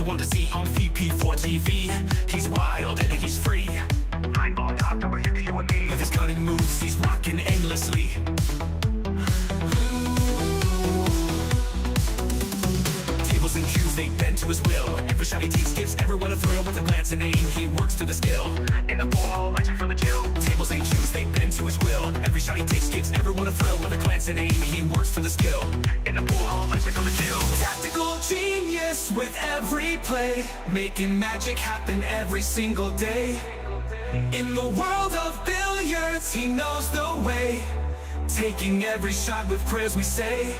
the one to see on VP4TV. He's wild and he's free. I'm on top, number here to you and me. With his cunning moves, he's rocking endlessly. Tables and cues, they bend to his will. Every shot he takes gives everyone a thrill. With a glance and aim, he works to the skill. In the ball, lights are from the chill. Tables and cues, they bend to his will. Every shot he takes gives everyone a thrill. With a glance and aim, he works to the skill. In the ball, lights are from the chill. Tactical genius with every play, making magic happen every single day. In the world of billiards, he knows the way, taking every shot with prayers we say.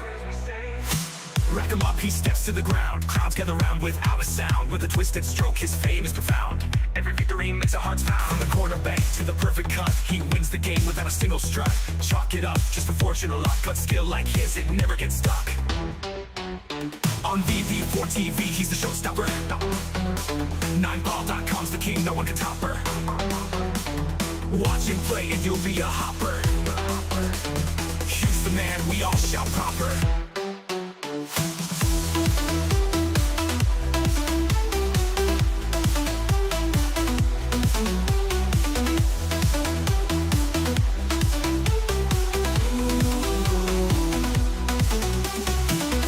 Rack him up, he steps to the ground. Crowds gather round without a sound. With a twisted stroke, his fame is profound. Every victory makes our hearts pound. From the quarterback to the perfect cut, he wins the game without a single strut. Chalk it up, just for fortune or luck, but skill like his, it never gets stuck. On VP4TV, he's the showstopper. 9ball.com's the king, no one can top her. Watch him play and you'll be a hopper. He's the man, we all shout proper.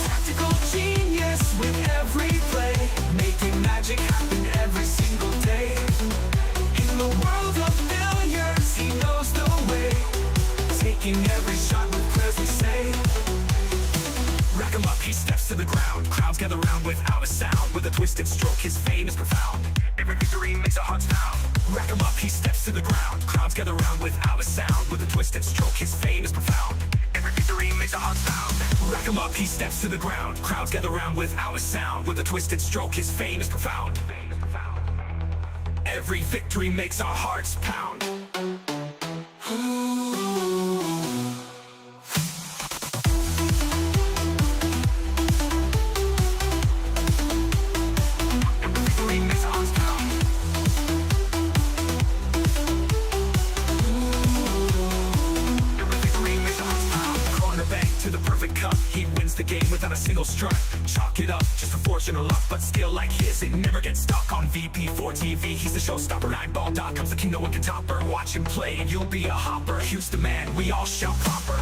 Tactical genius with every play, making magic happen every single day. In the world of billiards, he knows the way, taking every shot with prayers we say. Rack him up, he steps to the ground. Crowds gather round without a sound. With a twisted stroke, his fame is profound. Every victory makes our hearts pound. Rack him up, he steps to the ground. Crowds gather round without a sound. With a twisted stroke, his fame is profound. Every victory makes our hearts pound. Rack him up, he steps to the ground. Crowds gather round without a sound. With a twisted stroke, his fame is profound. Every victory makes our hearts pound. To the perfect cut, he wins the game without a single strut. Chalk it up, just for fortune or luck, but skill like his, it never gets stuck. On VP4TV, he's the showstopper. 9ball.com's the king, no one can top her. Watch him play and you'll be a hopper. He's the man, we all shout proper.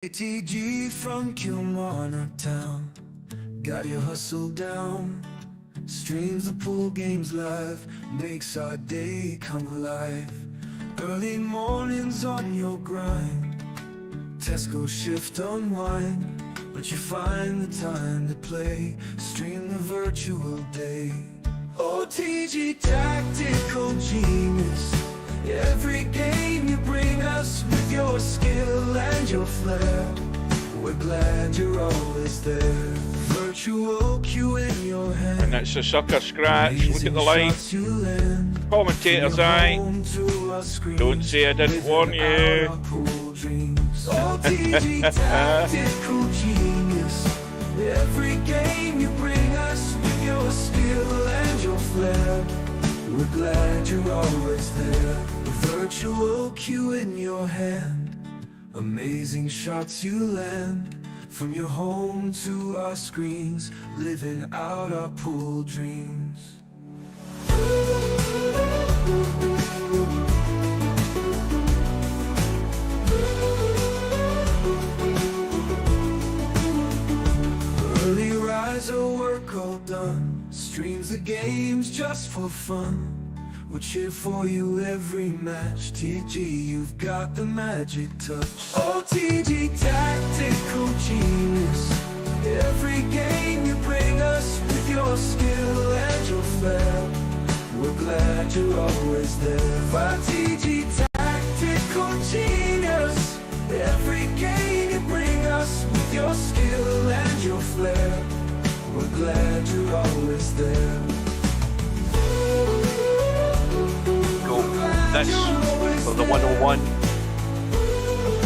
ATG from Kilmarnock Town, got your hustle down. Streams the pool games live, makes our day come alive. Early mornings on your grind, Tesco shift unwind, but you find the time to play, stream the virtual day. OTG tactical genius, every game you bring us with your skill and your flair. We're glad you're always there. Virtual cue in your hand. And it's a sucker scratch. Look at the line. Commentator's eye. Don't say I didn't warn you. OTG tactical genius, every game you bring us with your skill and your flair. We're glad you're always there. Virtual cue in your hand, amazing shots you land. From your home to our screens, living out our pool dreams. Early riser, work all done, streams the games just for fun. We'll cheer for you every match. TG, you've got the magic touch. OTG tactical genius, every game you bring us with your skill and your flair. We're glad you're always there. OTG tactical genius, every game you bring us with your skill and your flair. We're glad you're always there. This for the 101.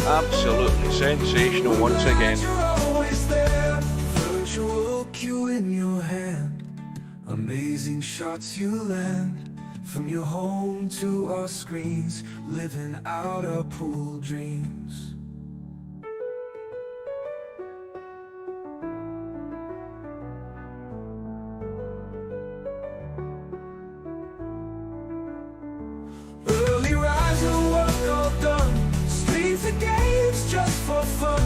Absolutely sensational once again. Virtual cue in your hand, amazing shots you land. From your home to our screens, living out our pool dreams. Just for fun,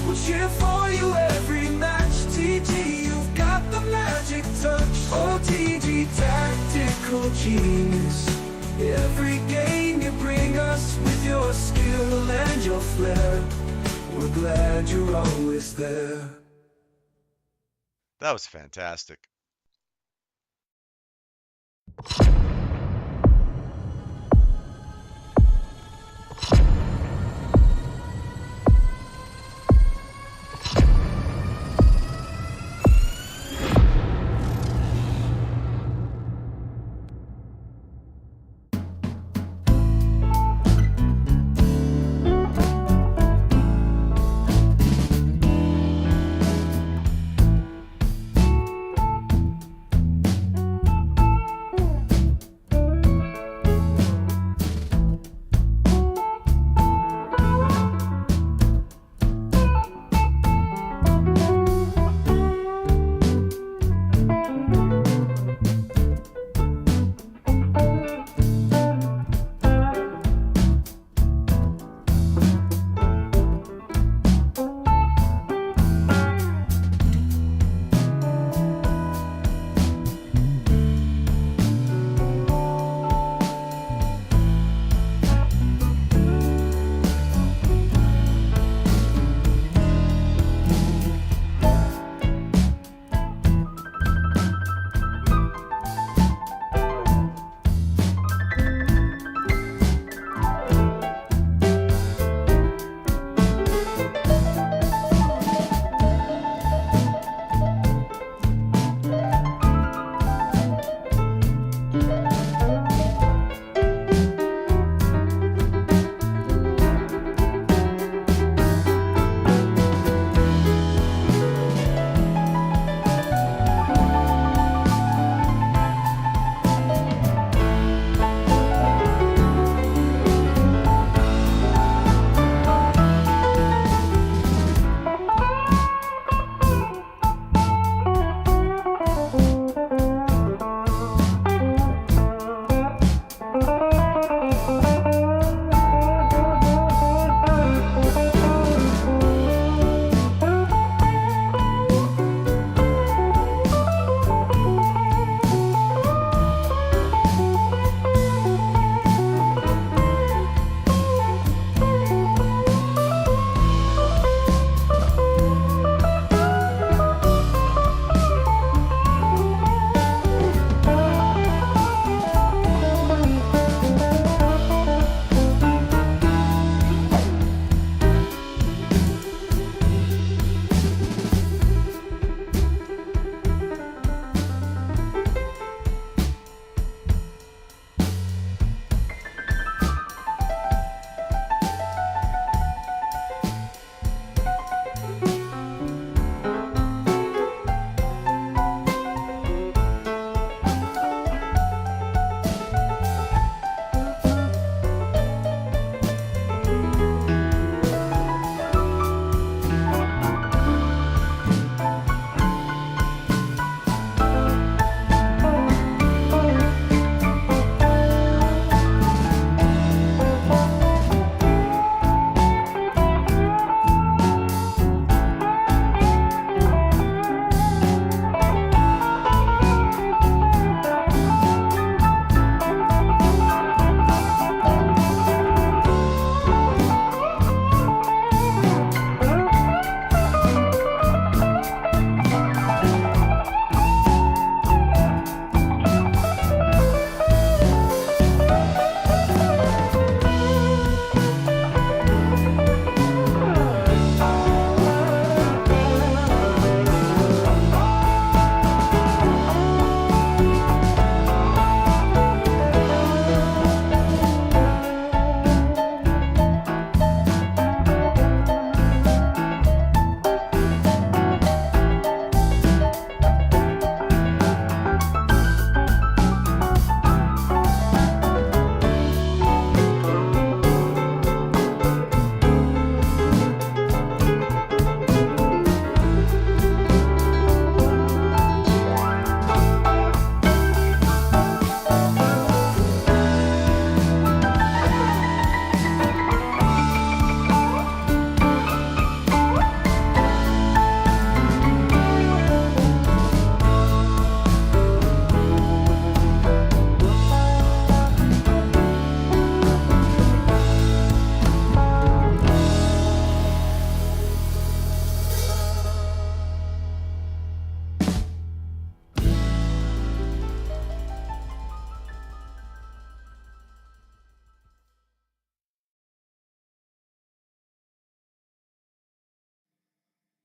we'll cheer for you every match. TG, you've got the magic touch. OTG tactical genius, every game you bring us with your skill and your flair. We're glad you're always there. That was fantastic.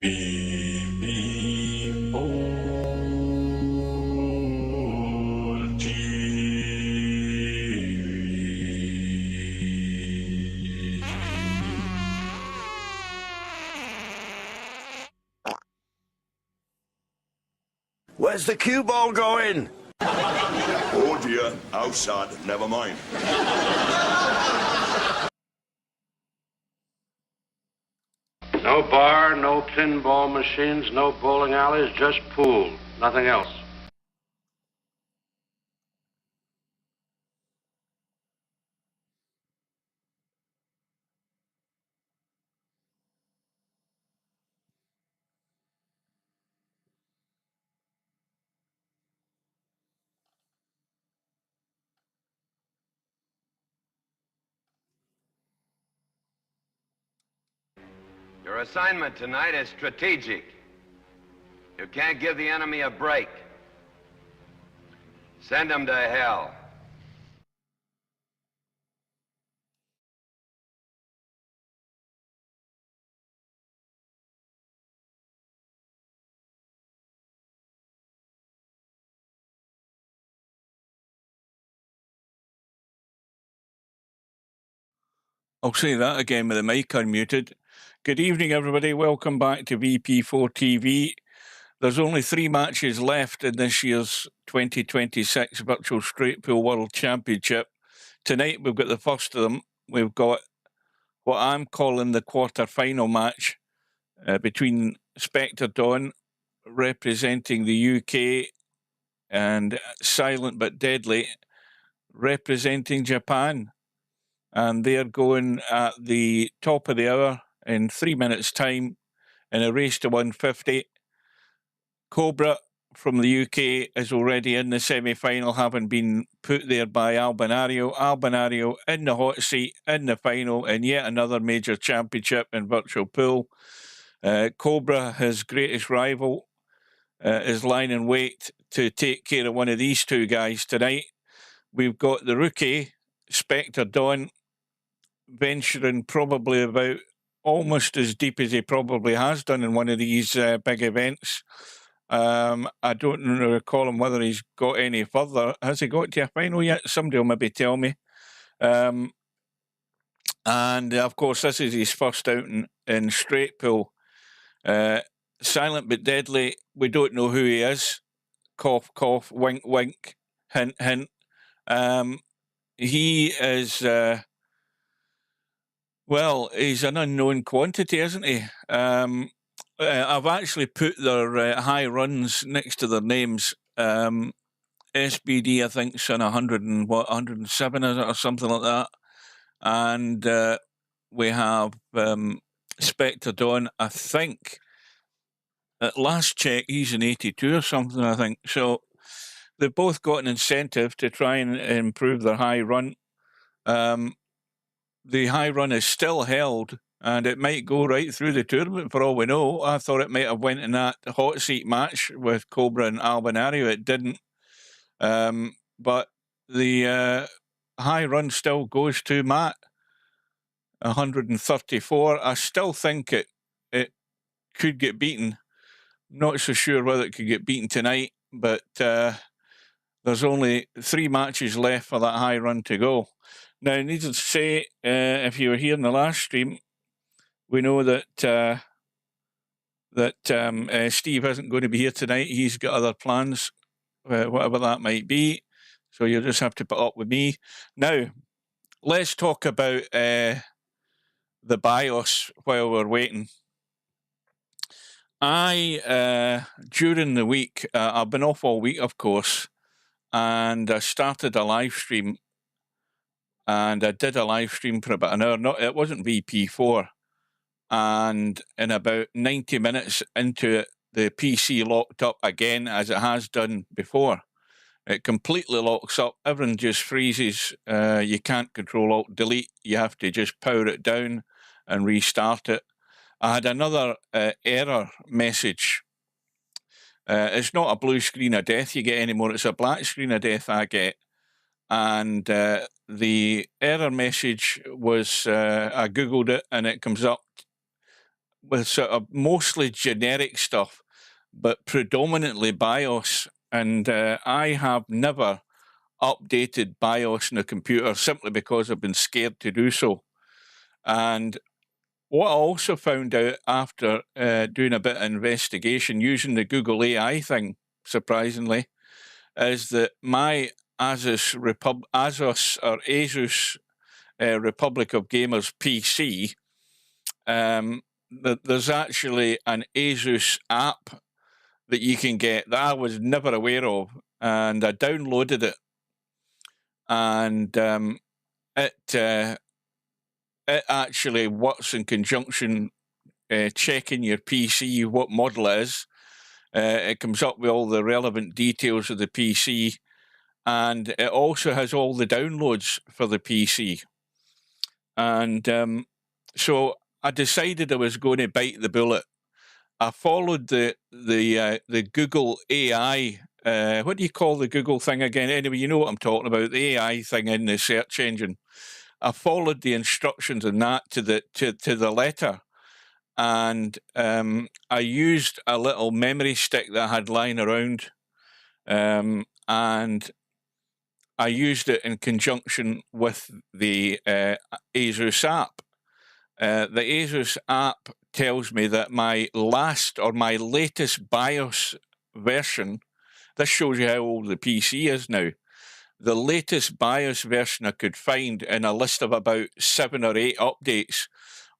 Where's the cue ball going? Oh dear, how sad. Never mind. No bar, no pinball machines, no bowling alleys, just pool. Nothing else. Your assignment tonight is strategic. You can't give the enemy a break. Send them to hell. I'll say that again with the mic unmuted. Good evening, everybody. Welcome back to VP4TV. There's only 3 matches left in this year's 2026 Virtual Straight Pool World Championship. Tonight, we've got the first of them. We've got what I'm calling the quarter-final match between Spectredawn, representing the UK, and Silent But Deadly, representing Japan. And they're going at the top of the hour in 3 minutes' time in a race to 150. Cobra from the UK is already in the semi-final, having been put there by Albinario. Albinario in the hot seat in the final in yet another major championship in virtual pool. Cobra, his greatest rival, is lying in wait to take care of one of these two guys tonight. We've got the rookie, Spectredawn, venturing probably about almost as deep as he probably has done in one of these big events. I don't recall him whether he's got any further. Has he got to a final yet? Somebody will maybe tell me. And of course, this is his first outing in straight pool. Silent But Deadly, we don't know who he is. Cough, cough, wink, wink, hint, hint. He is... well, he's an unknown quantity, isn't he? I've actually put their high runs next to their names. SBD, I think, is on 107 is it, or something like that. And we have Spectredawn, I think, at last check, he's an 82 or something, I think. So they've both got an incentive to try and improve their high run. The high run is still held, and it might go right through the tournament for all we know. I thought it might have went in that hot seat match with Cobra and Albinario. It didn't. But the high run still goes to Matt, 134. I still think it could get beaten. Not so sure whether it could get beaten tonight, but there's only 3 matches left for that high run to go. Now, needless to say, if you were here in the last stream, we know that Steve isn't going to be here tonight. He's got other plans, whatever that might be. So you'll just have to put up with me. Now, let's talk about the BIOS while we're waiting. During the week, I've been off all week, of course, and I started a live stream. And I did a live stream for about an hour. No, it wasn't VP4. And in about 90 minutes into it, the PC locked up again, as it has done before. It completely locks up. Everything just freezes. You can't control Alt Delete. You have to just power it down and restart it. I had another error message. It's not a blue screen of death you get anymore. It's a black screen of death I get. And the error message was, I Googled it and it comes up with sort of mostly generic stuff, but predominantly BIOS. And I have never updated BIOS in a computer simply because I've been scared to do so. And what I also found out after doing a bit of investigation using the Google AI thing, surprisingly, is that my Asus Republic of Gamers PC, there's actually an Asus app that you can get that I was never aware of, and I downloaded it, and it actually works in conjunction checking your PC, what model it is. It comes up with all the relevant details of the PC, and it also has all the downloads for the PC. And so I decided I was going to bite the bullet. I followed the Google AI. What do you call the Google thing again? Anyway, you know what I'm talking about, the AI thing in the search engine. I followed the instructions in that to the letter, and I used a little memory stick that I had lying around, and I used it in conjunction with the Asus app. The Asus app tells me that my latest BIOS version, this shows you how old the PC is now. The latest BIOS version I could find in a list of about 7 or 8 updates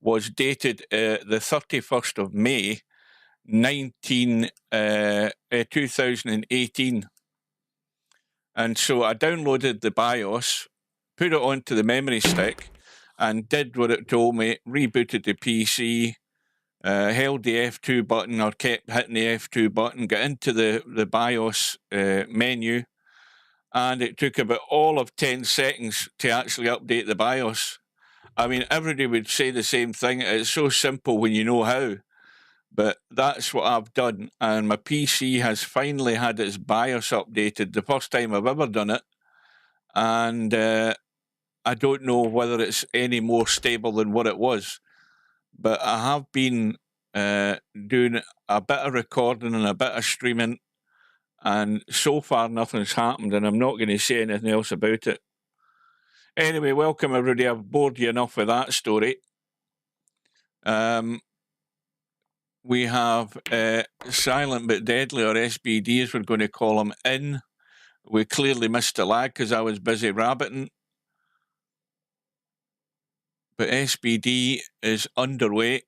was dated the 31st of May, 2018. And so I downloaded the BIOS, put it onto the memory stick, and did what it told me, rebooted the PC, held the F2 button or kept hitting the F2 button, got into the BIOS menu, and it took about all of 10 seconds to actually update the BIOS. I mean, everybody would say the same thing. It's so simple when you know how, but that's what I've done. And my PC has finally had its BIOS updated, the first time I've ever done it. And I don't know whether it's any more stable than what it was, but I have been doing a bit of recording and a bit of streaming, and so far nothing's happened, and I'm not going to say anything else about it. Anyway, welcome everybody. I've bored you enough with that story. We have Silent But Deadly, or SBD as we're going to call him, in. We clearly missed a lag because I was busy rabbiting. But SBD is underway.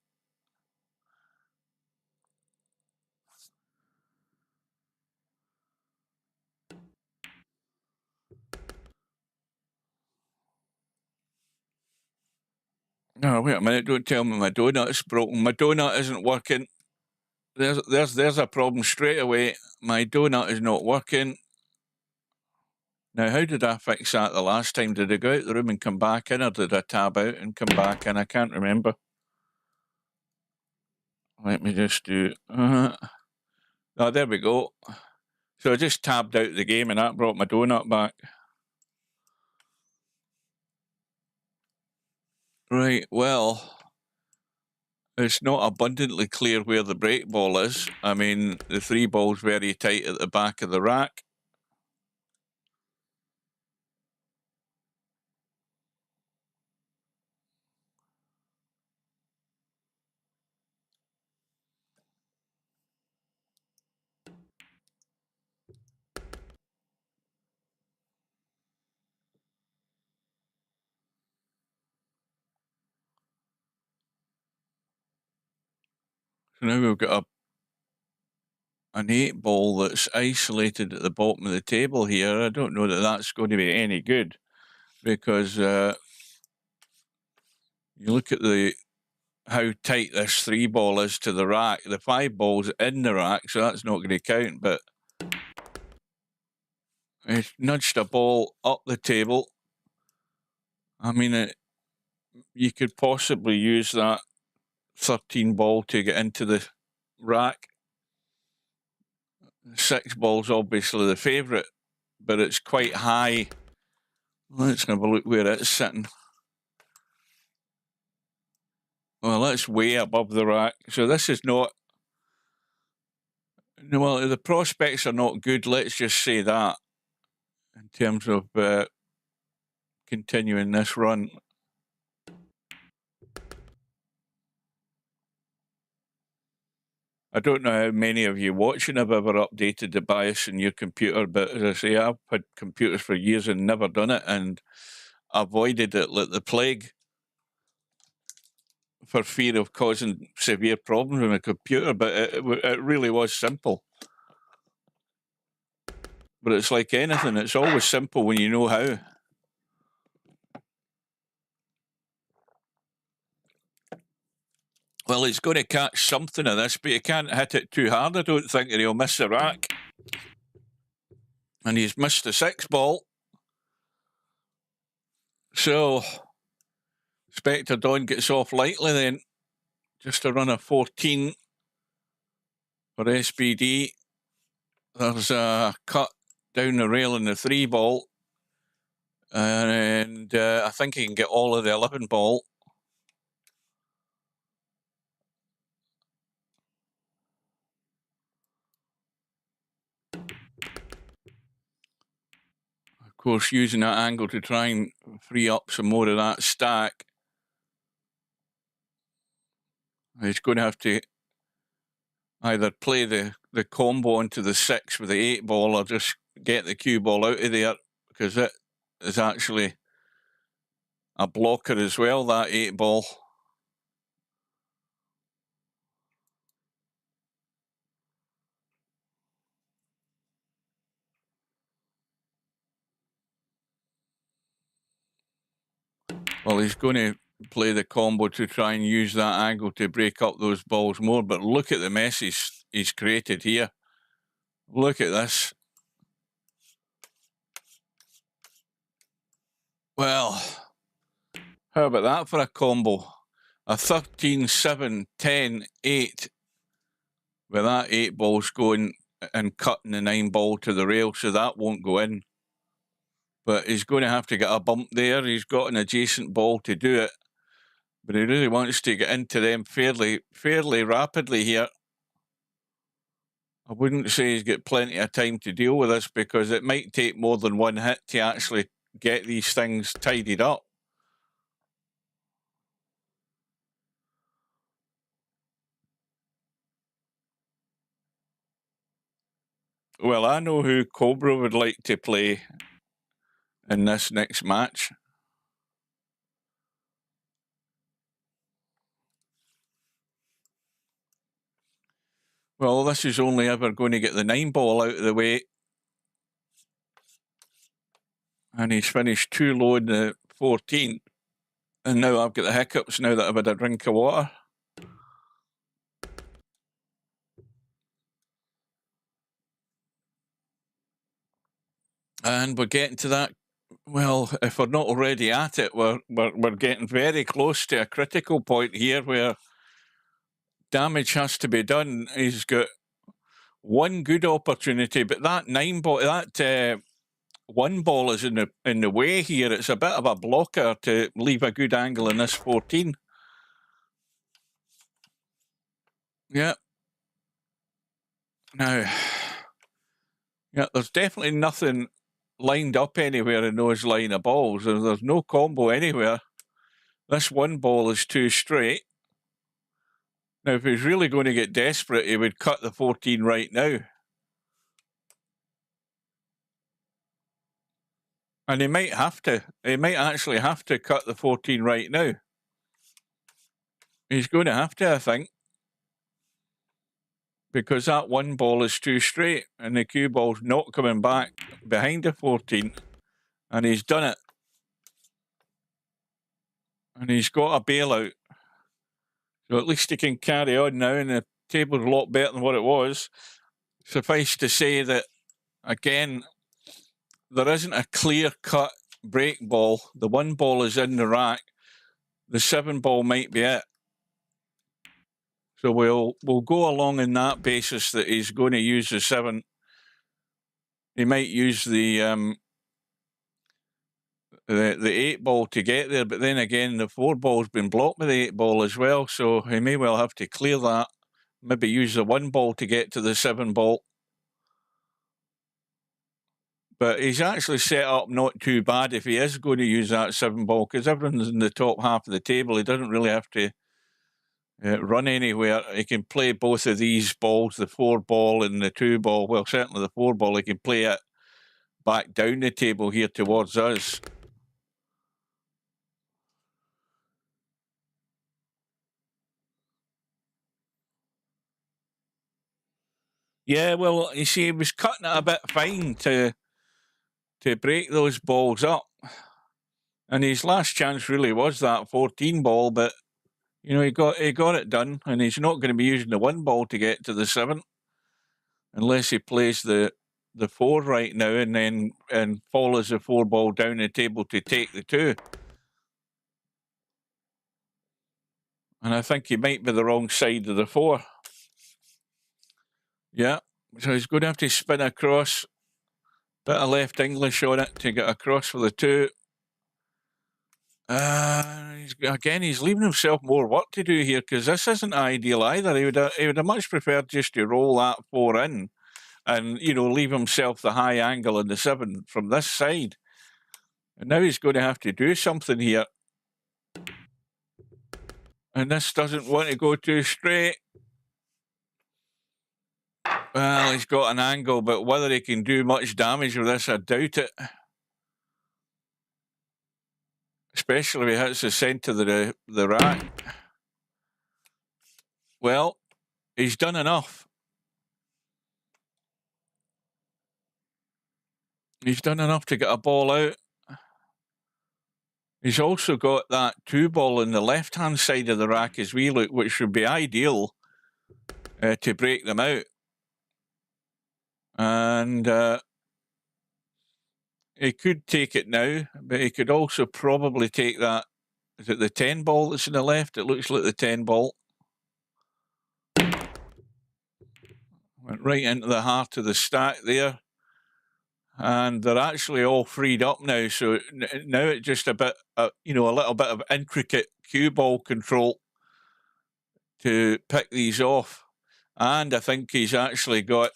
No, wait a minute, don't tell me my donut's broken. My donut isn't working. There's a problem straight away. My donut is not working. Now, how did I fix that the last time? Did I go out the room and come back in, or did I tab out and come back in? I can't remember. Let me just do... Oh, there we go. So I just tabbed out the game and that brought my donut back. Right, well, it's not abundantly clear where the break ball is. I mean, the 3 ball's very tight at the back of the rack. So now we've got an 8 ball that's isolated at the bottom of the table here. I don't know that that's going to be any good, because you look at how tight this 3 ball is to the rack. The 5 ball's in the rack, so that's not going to count, but it nudged a ball up the table. I mean, you could possibly use that 13 ball to get into the rack. 6 ball's obviously the favourite, but it's quite high. Let's have a look where it's sitting. Well, that's way above the rack. So this is not... Well, the prospects are not good, let's just say that, in terms of continuing this run. I don't know how many of you watching have ever updated the BIOS in your computer, but as I say, I've had computers for years and never done it, and avoided it like the plague for fear of causing severe problems with my computer, but it really was simple. But it's like anything, it's always simple when you know how. Well, he's going to catch something of this, but he can't hit it too hard, I don't think, or he'll miss the rack. And he's missed the 6 ball. So, Spectredawn gets off lightly then. Just a run of 14 for SPD. There's a cut down the rail in the 3 ball. And I think he can get all of the 11 ball. Of course, using that angle to try and free up some more of that stack. He's going to have to either play the combo onto the 6 with the 8 ball or just get the cue ball out of there, because it is actually a blocker as well, that 8 ball. Well, he's going to play the combo to try and use that angle to break up those balls more, but look at the mess he's created here. Look at this. Well, how about that for a combo? A 13, 7, 10, 8, with that 8 balls going and cutting the 9 ball to the rail, so that won't go in. But he's going to have to get a bump there. He's got an adjacent ball to do it, but he really wants to get into them fairly rapidly here. I wouldn't say he's got plenty of time to deal with this, because it might take more than one hit to actually get these things tidied up. Well, I know who Cobra would like to play in this next match. Well, this is only ever going to get the 9 ball out of the way. And he's finished too low in the 14. And now I've got the hiccups now that I've had a drink of water. And we're getting to that. Well, if we're not already at it, we're getting very close to a critical point here where damage has to be done. He's got one good opportunity, but that 9 ball, that 1 ball is in the way here. It's a bit of a blocker to leave a good angle in this 14. Yeah. Now, yeah, there's definitely nothing lined up anywhere in those line of balls. There's no combo anywhere. This 1 ball is too straight. Now, if he's really going to get desperate, he would cut the 14 right now. And he might have to. He might actually have to cut the 14 right now. He's going to have to, I think. Because that 1 ball is too straight and the cue ball's not coming back behind the 14. And he's done it. And he's got a bailout. So at least he can carry on now, and the table's a lot better than what it was. Suffice to say that, again, there isn't a clear-cut break ball. The 1 ball is in the rack. The 7 ball might be it. So we'll go along in that basis that he's going to use the 7. He might use the the 8 ball to get there, but then again, the 4 ball's been blocked by the 8 ball as well, so he may well have to clear that. Maybe use the 1 ball to get to the 7 ball. But he's actually set up not too bad if he is going to use that 7 ball, because everyone's in the top half of the table. He doesn't really have to run anywhere. He can play both of these balls, the 4 ball and the 2 ball. Well, certainly the 4 ball, he can play it back down the table here towards us. Yeah, well, you see, he was cutting it a bit fine to break those balls up. And his last chance really was that 14 ball, but you know, he got it done, and he's not going to be using the 1 ball to get to the 7 unless he plays the 4 right now and follows the 4 ball down the table to take the 2. And I think he might be the wrong side of the 4. Yeah, so he's going to have to spin across. Bit of left English on it to get across for the 2. He's leaving himself more work to do here, because this isn't ideal either. He would have much preferred just to roll that 4 in and, you know, leave himself the high angle in the 7 from this side. And now he's going to have to do something here. And this doesn't want to go too straight. Well, he's got an angle, but whether he can do much damage with this, I doubt it. Especially if he hits the centre of the rack. Well, he's done enough. He's done enough to get a ball out. He's also got that 2 ball on the left-hand side of the rack as we look, which would be ideal to break them out. And he could take it now, but he could also probably take that. Is it the 10 ball that's in the left? It looks like the 10 ball. Went right into the heart of the stack there. And they're actually all freed up now. So now it's just a bit, you know, a little bit of intricate cue ball control to pick these off. And I think he's actually got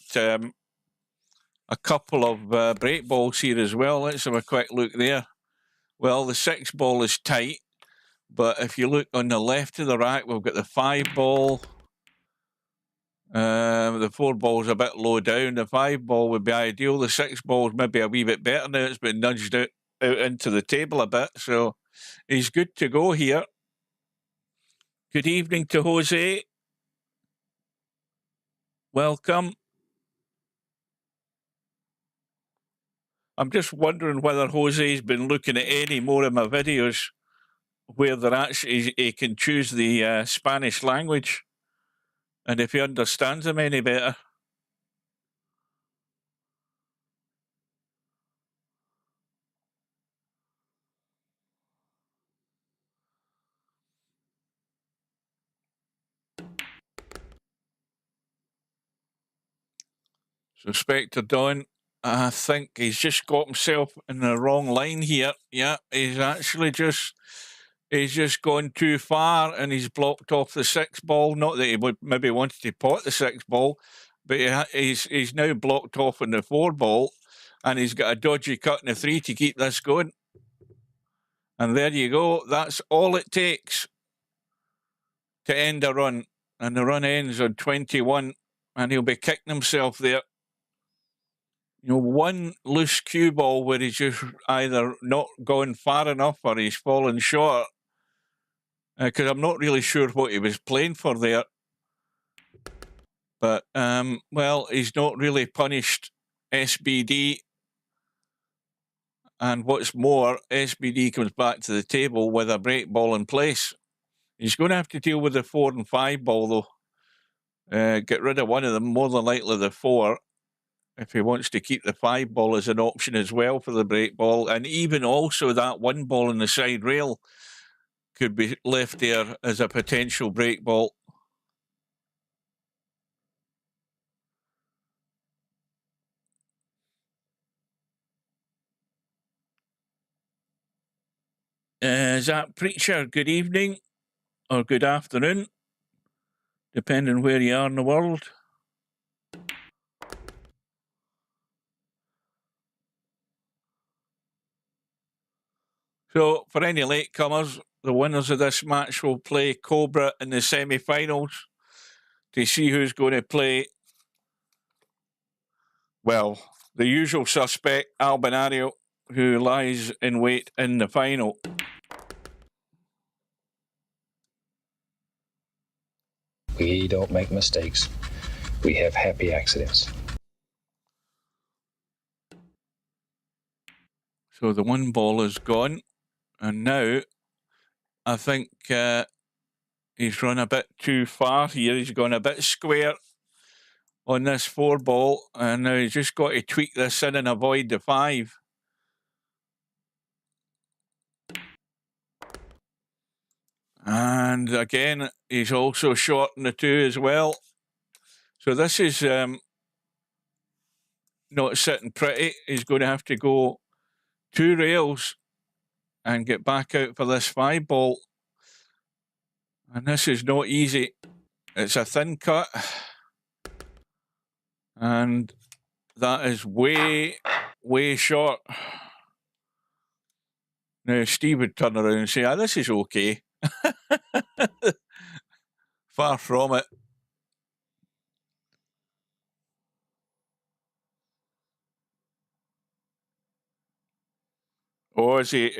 a couple of break balls here as well. Let's have a quick look there. Well, the 6 ball is tight, but if you look on the left of the rack, we've got the 5 ball. The 4 ball's a bit low down. The 5 ball would be ideal. The 6 ball's maybe a wee bit better now. It's been nudged out into the table a bit. So he's good to go here. Good evening to Jose. Welcome. I'm just wondering whether Jose's been looking at any more of my videos where they're actually, he can choose the Spanish language, and if he understands them any better. So Spectredawn, I think he's just got himself in the wrong line here. Yeah, he's actually he's just gone too far, and he's blocked off the 6 ball. Not that he would maybe wanted to pot the 6 ball, but he's now blocked off on the 4 ball, and he's got a dodgy cut in the 3 to keep this going. And there you go. That's all it takes to end a run. And the run ends on 21, and he'll be kicking himself there. You know, one loose cue ball where he's just either not gone far enough or he's fallen short. Because I'm not really sure what he was playing for there. But, well, he's not really punished SBD. And what's more, SBD comes back to the table with a break ball in place. He's going to have to deal with the 4 and 5 ball, though. Get rid of one of them, more than likely the 4, if he wants to keep the 5 ball as an option as well for the break ball. And even also that 1 ball in the side rail could be left there as a potential break ball. Is that Preacher? Good evening or good afternoon, depending where you are in the world. So, for any latecomers, the winners of this match will play Cobra in the semi-finals to see who's going to play, well, the usual suspect, Albinario, who lies in wait in the final. We don't make mistakes. We have happy accidents. So the one ball is gone. And now I think he's run a bit too far here. He's gone a bit square on this 4 ball. And now he's just got to tweak this in and avoid the 5. And again, he's also short in the 2 as well. So this is not sitting pretty. He's going to have to go 2 rails and get back out for this 5 ball. And this is not easy. It's a thin cut. And that is way, way short. Now, Steve would turn around and say, this is okay. Far from it. Or is he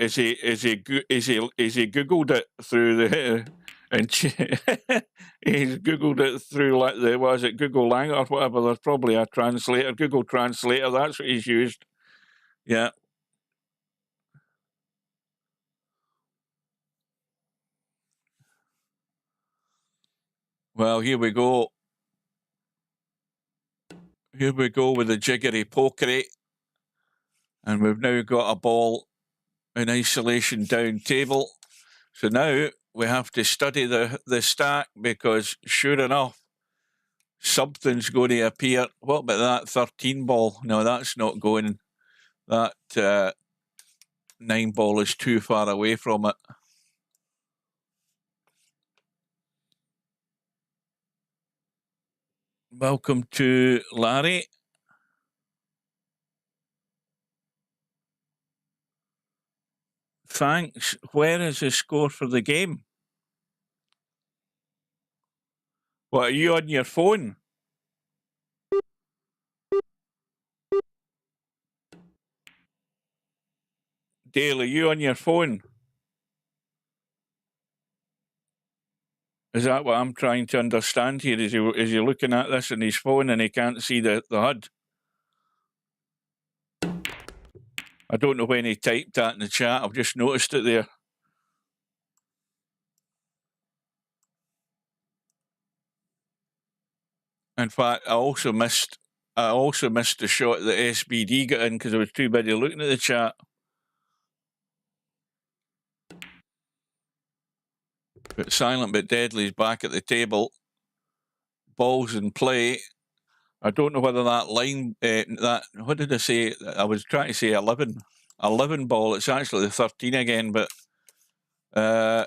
googled it through the and he's googled it through like the Google Lang or whatever. There's probably a translator, Google Translator. That's what he's used. Yeah. Well, here we go. Here we go with the jiggery pokery. And we've now got a ball in isolation down table. So now we have to study the stack because sure enough, something's going to appear. What about that 13 ball? No, that's not going. That 9 ball is too far away from it. Welcome to Larry. Thanks. Where is the score for the game? What, are you on your phone? Dale, are you on your phone? Is that what I'm trying to understand here? Is he looking at this on his phone and he can't see the HUD? I don't know when he typed that in the chat. I've just noticed it there. In fact, I also missed the shot that SBD got in because I was too busy looking at the chat. But Silent but Deadly's back at the table. Balls in play. I don't know whether that line, what did I say? I was trying to say 11. 11 ball, it's actually the 13 again, but,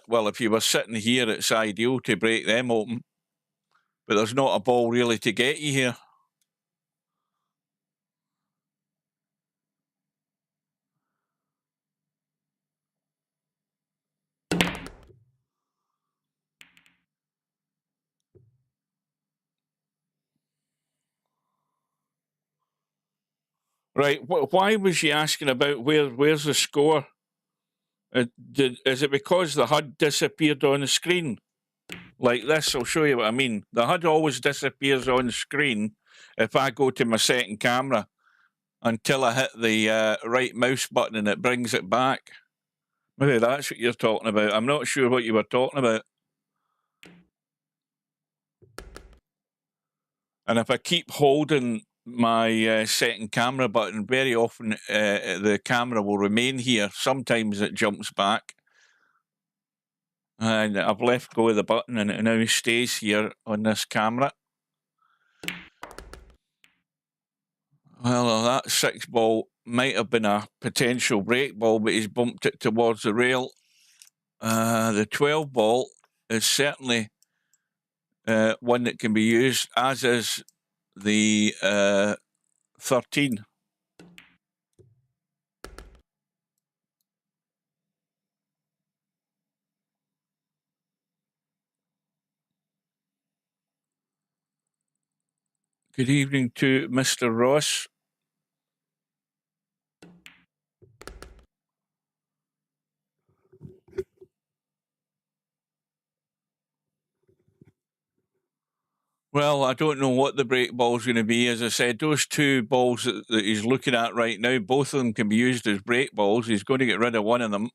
well, if you were sitting here, it's ideal to break them open. But there's not a ball really to get you here. Right, why was she asking about where's the score? Is it because the HUD disappeared on the screen? Like this, I'll show you what I mean. The HUD always disappears on the screen if I go to my second camera until I hit the right mouse button and it brings it back. Maybe that's what you're talking about. I'm not sure what you were talking about. And if I keep holding my second camera button, very often the camera will remain here. Sometimes it jumps back. And I've let go of the button and it now stays here on this camera. Well, that 6 ball might have been a potential break ball, but he's bumped it towards the rail. The 12 ball is certainly one that can be used, as is the 13. Good evening to Mr. Ross. Well, I don't know what the break ball's going to be. As I said, those two balls that he's looking at right now, both of them can be used as break balls. He's going to get rid of one of them.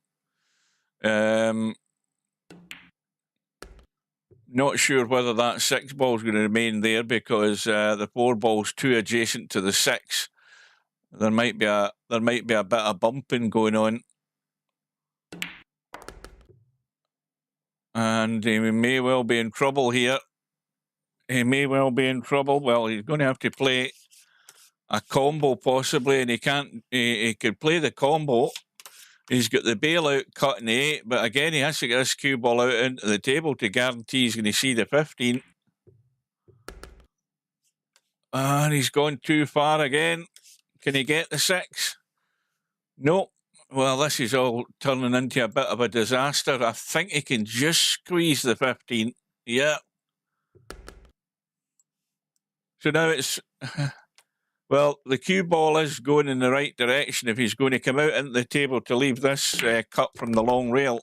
Not sure whether that 6 ball is going to remain there because the 4 ball's too adjacent to the 6. There might be a bit of bumping going on, and he may well be in trouble here. He may well be in trouble. Well, he's going to have to play a combo possibly, and he can't. He could play the combo. He's got the bailout cut in the 8, but again, he has to get this cue ball out into the table to guarantee he's going to see the 15. And he's gone too far again. Can he get the 6? No. Well, this is all turning into a bit of a disaster. I think he can just squeeze the 15. Yeah. So now it's... Well, the cue ball is going in the right direction if he's going to come out into the table to leave this cut from the long rail.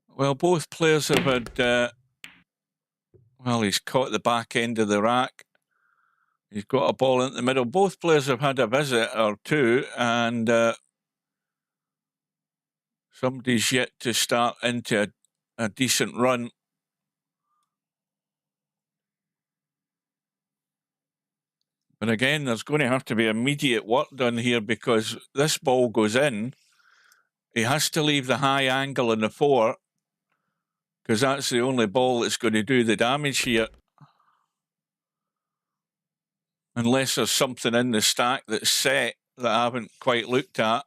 Well, both players have had... well, he's caught the back end of the rack. He's got a ball in the middle. Both players have had a visit or two, and somebody's yet to start into a decent run. But again, there's going to have to be immediate work done here because this ball goes in. He has to leave the high angle in the 4 because that's the only ball that's going to do the damage here. Unless there's something in the stack that's set that I haven't quite looked at.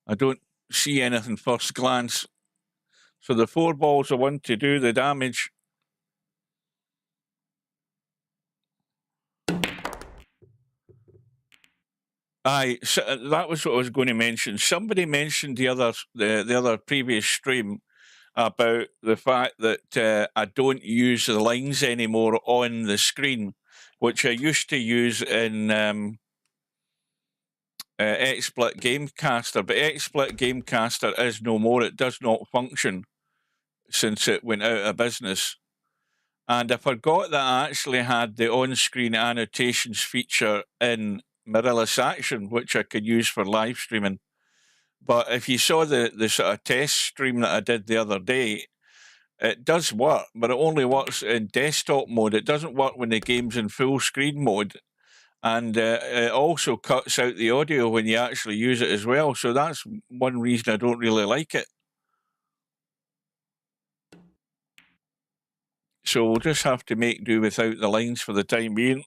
I don't see anything first glance. So the 4 balls are one to do the damage. So that was what I was going to mention. Somebody mentioned the other previous stream about the fact that I don't use the lines anymore on the screen, which I used to use in XSplit Gamecaster, but XSplit Gamecaster is no more. It does not function since it went out of business. And I forgot that I actually had the on-screen annotations feature in Mirrorless Action, which I could use for live streaming. But if you saw the sort of test stream that I did the other day, it does work, but it only works in desktop mode. It doesn't work when the game's in full screen mode. And it also cuts out the audio when you actually use it as well. So that's one reason I don't really like it. So we'll just have to make do without the lines for the time being.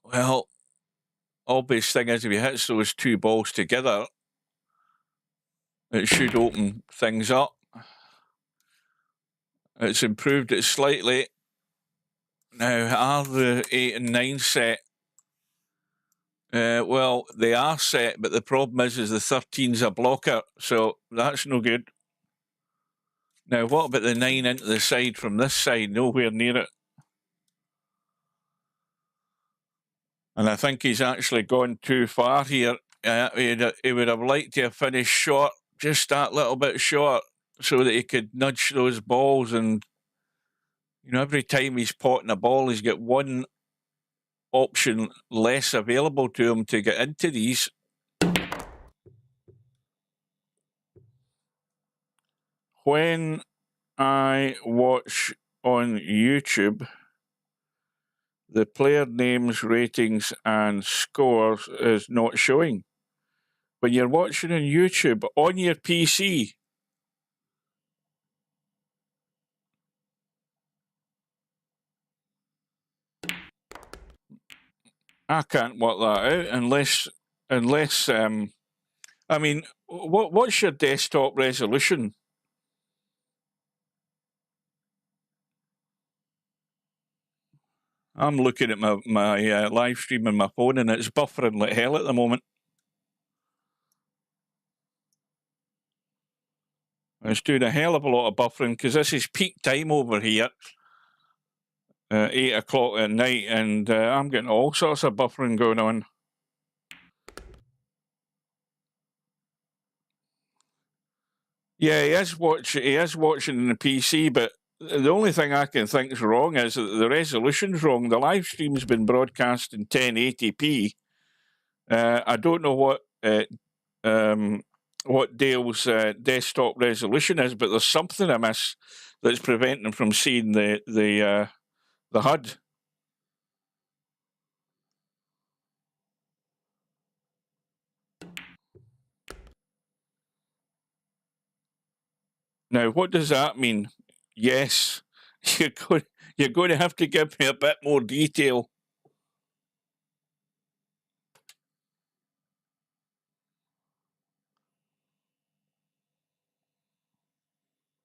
Well, obvious thing is if he hits those 2 balls together, it should open things up. It's improved it slightly. Now, are the 8 and 9 set? Well, they are set, but the problem is the 13's a blocker, so that's no good. Now, what about the 9 into the side from this side? Nowhere near it. And I think he's actually gone too far here. He would have liked to have finished short, just that little bit short, so that he could nudge those balls. And, you know, every time he's potting a ball, he's got one option less available to him to get into these. When I watch on YouTube, the player names, ratings, and scores is not showing. When you're watching on YouTube on your PC, I can't work that out unless I mean, what's your desktop resolution? I'm looking at my live stream on my phone, and it's buffering like hell at the moment. It's doing a hell of a lot of buffering because this is peak time over here, 8 o'clock at night, and I'm getting all sorts of buffering going on. Yeah, he is watching in the PC, but the only thing I can think is wrong is that the resolution's wrong. The live stream's been broadcast in 1080p. I don't know what Dale's desktop resolution is, but there's something amiss that's preventing him from seeing the HUD. Now, what does that mean? Yes, you're going to have to give me a bit more detail.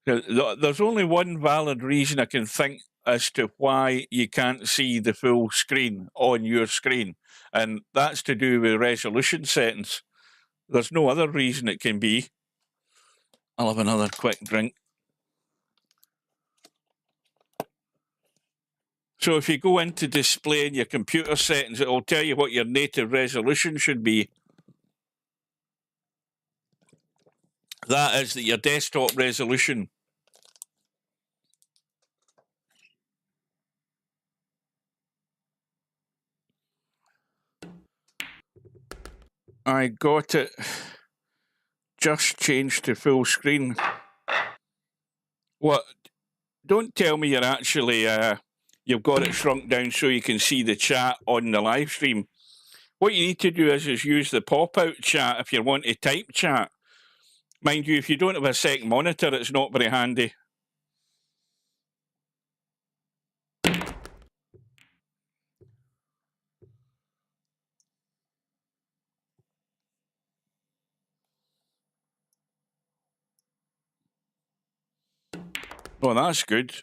There's only one valid reason I can think as to why you can't see the full screen on your screen, and that's to do with resolution settings. There's no other reason it can be. I'll have another quick drink. So if you go into display in your computer settings, it will tell you what your native resolution should be. That is your desktop resolution. I got it just changed to full screen. What? Don't tell me you're actually you've got it shrunk down so you can see the chat on the live stream. What you need to do is use the pop-out chat if you want to type chat. Mind you, if you don't have a second monitor, it's not very handy. Oh, that's good.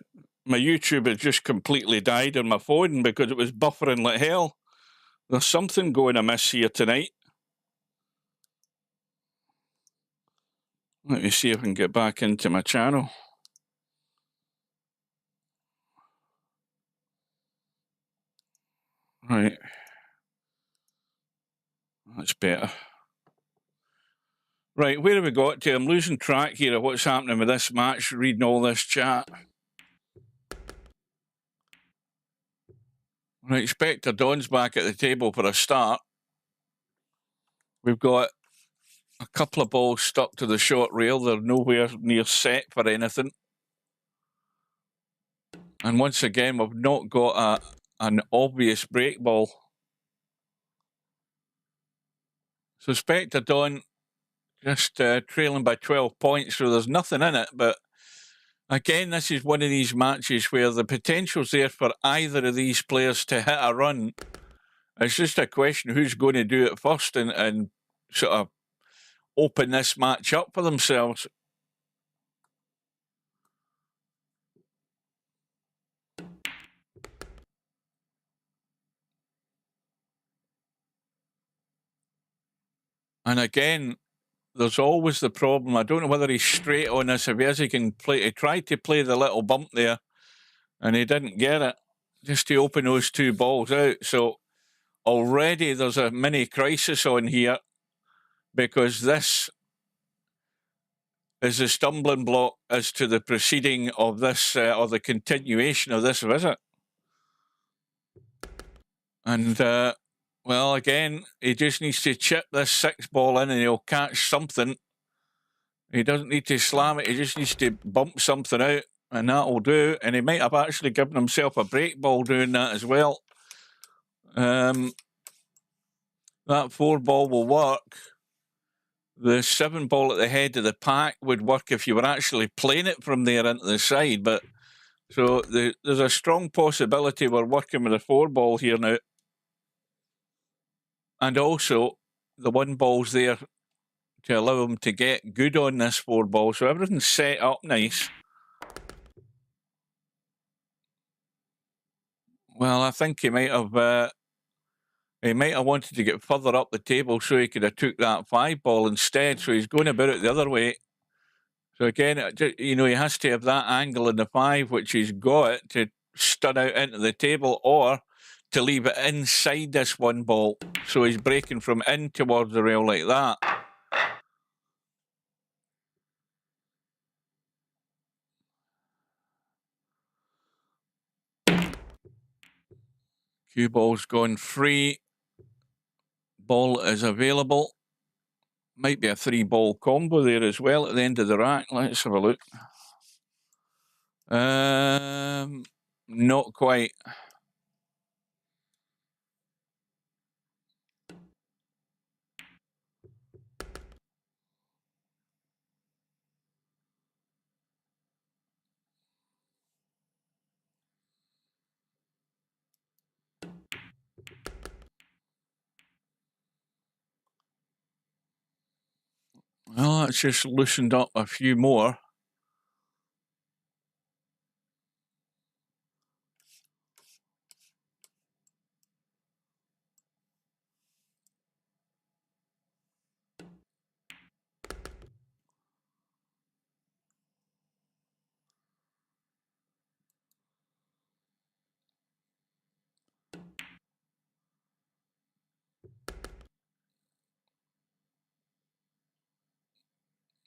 My YouTube has just completely died on my phone because it was buffering like hell. There's something going amiss here tonight. Let me see if I can get back into my channel. Right. That's better. Right, where have we got to? I'm losing track here of what's happening with this match, reading all this chat. Right, Spectredawn's back at the table for a start. We've got a couple of balls stuck to the short rail. They're nowhere near set for anything. And once again, we've not got an obvious break ball. So Spectredawn just trailing by 12 points, so there's nothing in it. But again, this is one of these matches where the potential's there for either of these players to hit a run. It's just a question of who's going to do it first and sort of open this match up for themselves. And again, there's always the problem. I don't know whether he's straight on this. If he is, he can play. He tried to play the little bump there, and he didn't get it. Just to open those two balls out. So already there's a mini crisis on here because this is a stumbling block as to the proceeding of this or the continuation of this visit. And well, again, he just needs to chip this 6 ball in and he'll catch something. He doesn't need to slam it. He just needs to bump something out, and that'll do. And he might have actually given himself a break ball doing that as well. That 4 ball will work. The 7 ball at the head of the pack would work if you were actually playing it from there into the side. But so there's a strong possibility we're working with a 4 ball here now. And also, the 1 ball's there to allow him to get good on this 4 ball. So everything's set up nice. Well, I think he might have wanted to get further up the table so he could have took that 5 ball instead. So he's going about it the other way. So again, you know, he has to have that angle in the 5, which he's got to stud out into the table, or to leave it inside this 1 ball. So he's breaking from in towards the rail like that. Cue ball's gone free. Ball is available. Might be a 3 ball combo there as well at the end of the rack. Let's have a look. Not quite. Well, that's just loosened up a few more.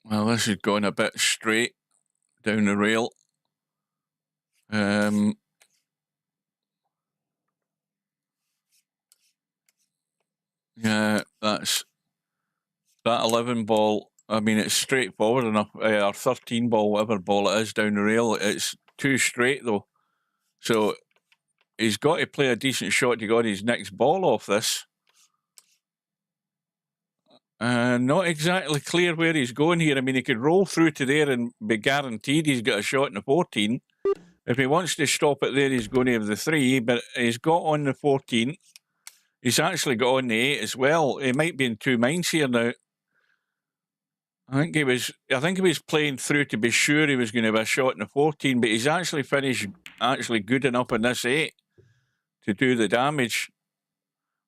Well, this has gone a bit straight down the rail. Yeah, that's that 11 ball. I mean, it's straightforward enough. Or 13 ball, whatever ball it is down the rail. It's too straight though. So he's got to play a decent shot to get his next ball off this. Not exactly clear where he's going here. I mean, he could roll through to there and be guaranteed he's got a shot in the 14. If he wants to stop it there, he's going to have the 3, but he's got on the 14. He's actually got on the 8 as well. He might be in 2 minds here now. I think he was playing through to be sure he was going to have a shot in the 14, but he's actually finished good enough in this 8 to do the damage.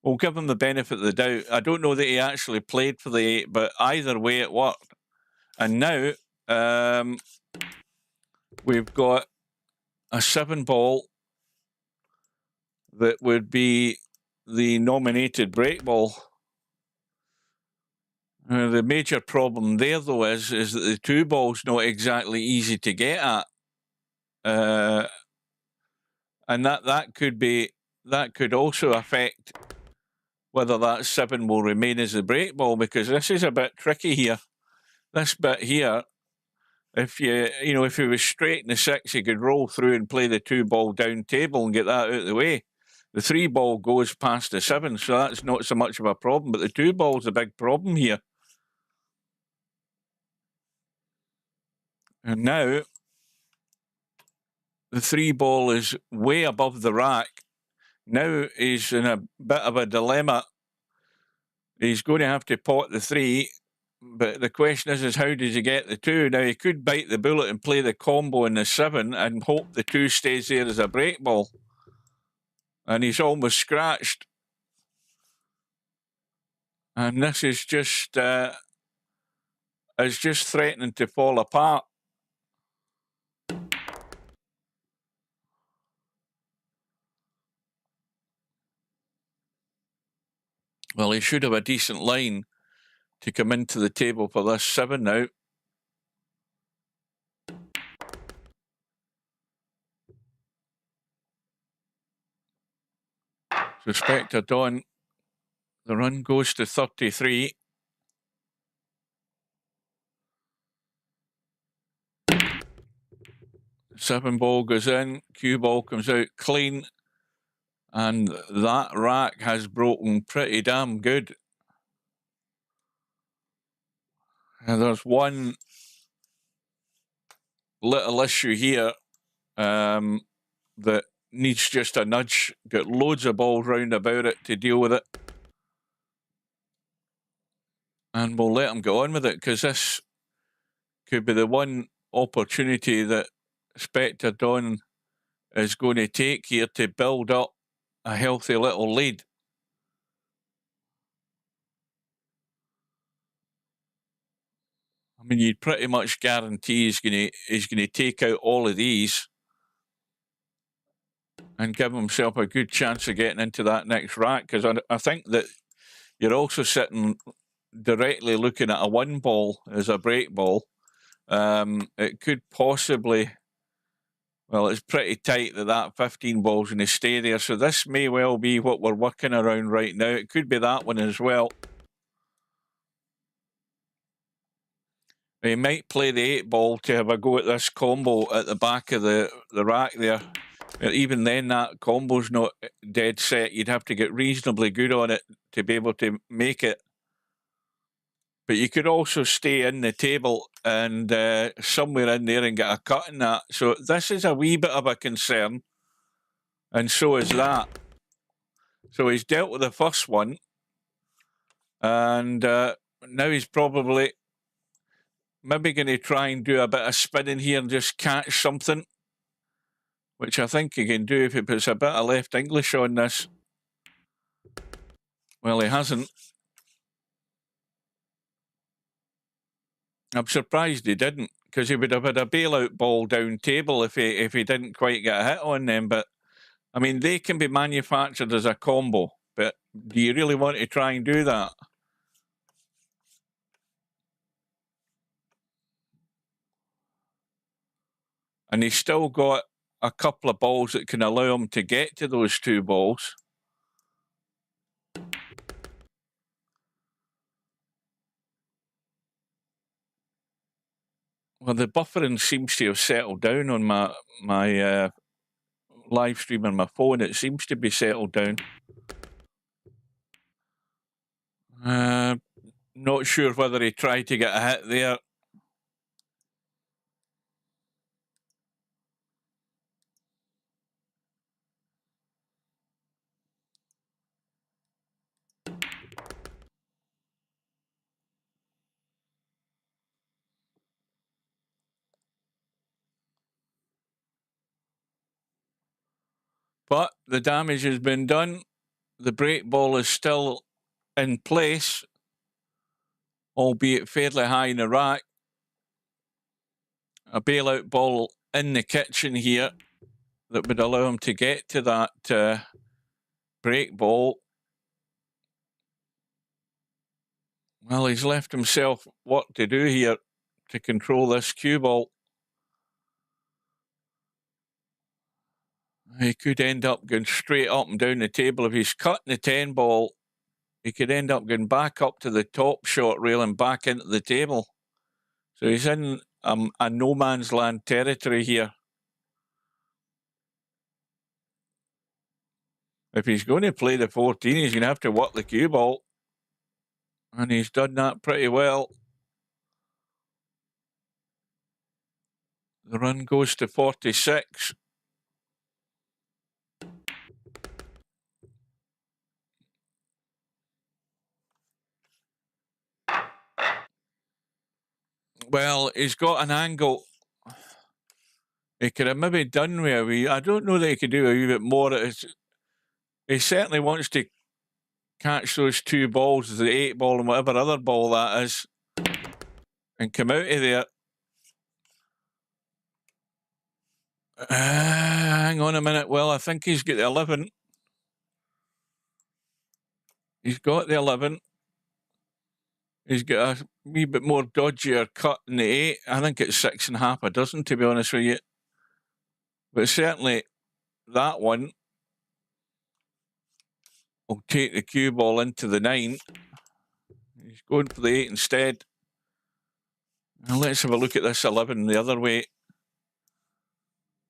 We'll give him the benefit of the doubt. I don't know that he actually played for the 8, but either way it worked. And now we've got a 7 ball that would be the nominated break ball. The major problem there, though, is that the 2 ball's not exactly easy to get at. And that could also affect whether that 7 will remain as a break ball, because this is a bit tricky here. This bit here, if he was straight in the 6, he could roll through and play the 2 ball down table and get that out of the way. The 3 ball goes past the 7, so that's not so much of a problem, but the 2 ball's a big problem here. And now the 3 ball is way above the rack. Now he's in a bit of a dilemma. He's going to have to pot the 3, but the question is how does he get the 2? Now, he could bite the bullet and play the combo in the 7 and hope the 2 stays there as a break ball. And he's almost scratched. And this is just threatening to fall apart. Well, he should have a decent line to come into the table for this 7 now. So Spectredawn, the run goes to 33. Seven ball goes in, cue ball comes out clean, and that rack has broken pretty damn good. And there's one little issue here that needs just a nudge. Got loads of balls round about it to deal with it. And we'll let him go on with it, because this could be the one opportunity that Spectredawn is going to take here to build up a healthy little lead. I mean, you'd pretty much guarantee he's going to take out all of these and give himself a good chance of getting into that next rack, because I think that you're also sitting directly looking at a 1 ball as a break ball. It could possibly, well, it's pretty tight that 15 ball's going to stay there. So this may well be what we're working around right now. It could be that one as well. He might play the 8 ball to have a go at this combo at the back of the rack there. Even then, that combo's not dead set. You'd have to get reasonably good on it to be able to make it. But you could also stay in the table and somewhere in there and get a cut in that. So this is a wee bit of a concern. And so is that. So he's dealt with the first one. And now he's probably maybe going to try and do a bit of spinning here and just catch something, which I think he can do if he puts a bit of left English on this. Well, he hasn't. I'm surprised he didn't, because he would have had a bailout ball down table if he didn't quite get a hit on them. But, I mean, they can be manufactured as a combo, but do you really want to try and do that? And he's still got a couple of balls that can allow him to get to those 2 balls. Well, the buffering seems to have settled down on my live stream on my phone. It seems to be settled down. Not sure whether he tried to get a hit there. But the damage has been done. The break ball is still in place, albeit fairly high in the rack. A bailout ball in the kitchen here that would allow him to get to that break ball. Well, he's left himself work to do here to control this cue ball. He could end up going straight up and down the table. If he's cutting the 10 ball, he could end up going back up to the top short rail and back into the table. So he's in a no man's land territory here. If he's going to play the 14, he's going to have to work the cue ball. And he's done that pretty well. The run goes to 46. Well, he's got an angle. He could have maybe done with a wee. I don't know that he could do a wee bit more. He certainly wants to catch those 2 balls, the 8 ball and whatever other ball that is, and come out of there. Hang on a minute. Well, I think he's got the 11. He's got the 11. He's got a wee bit more dodgier cut in the 8. I think it's 6.5 a dozen, to be honest with you. But certainly that one will take the cue ball into the 9. He's going for the 8 instead. Now let's have a look at this 11 the other way.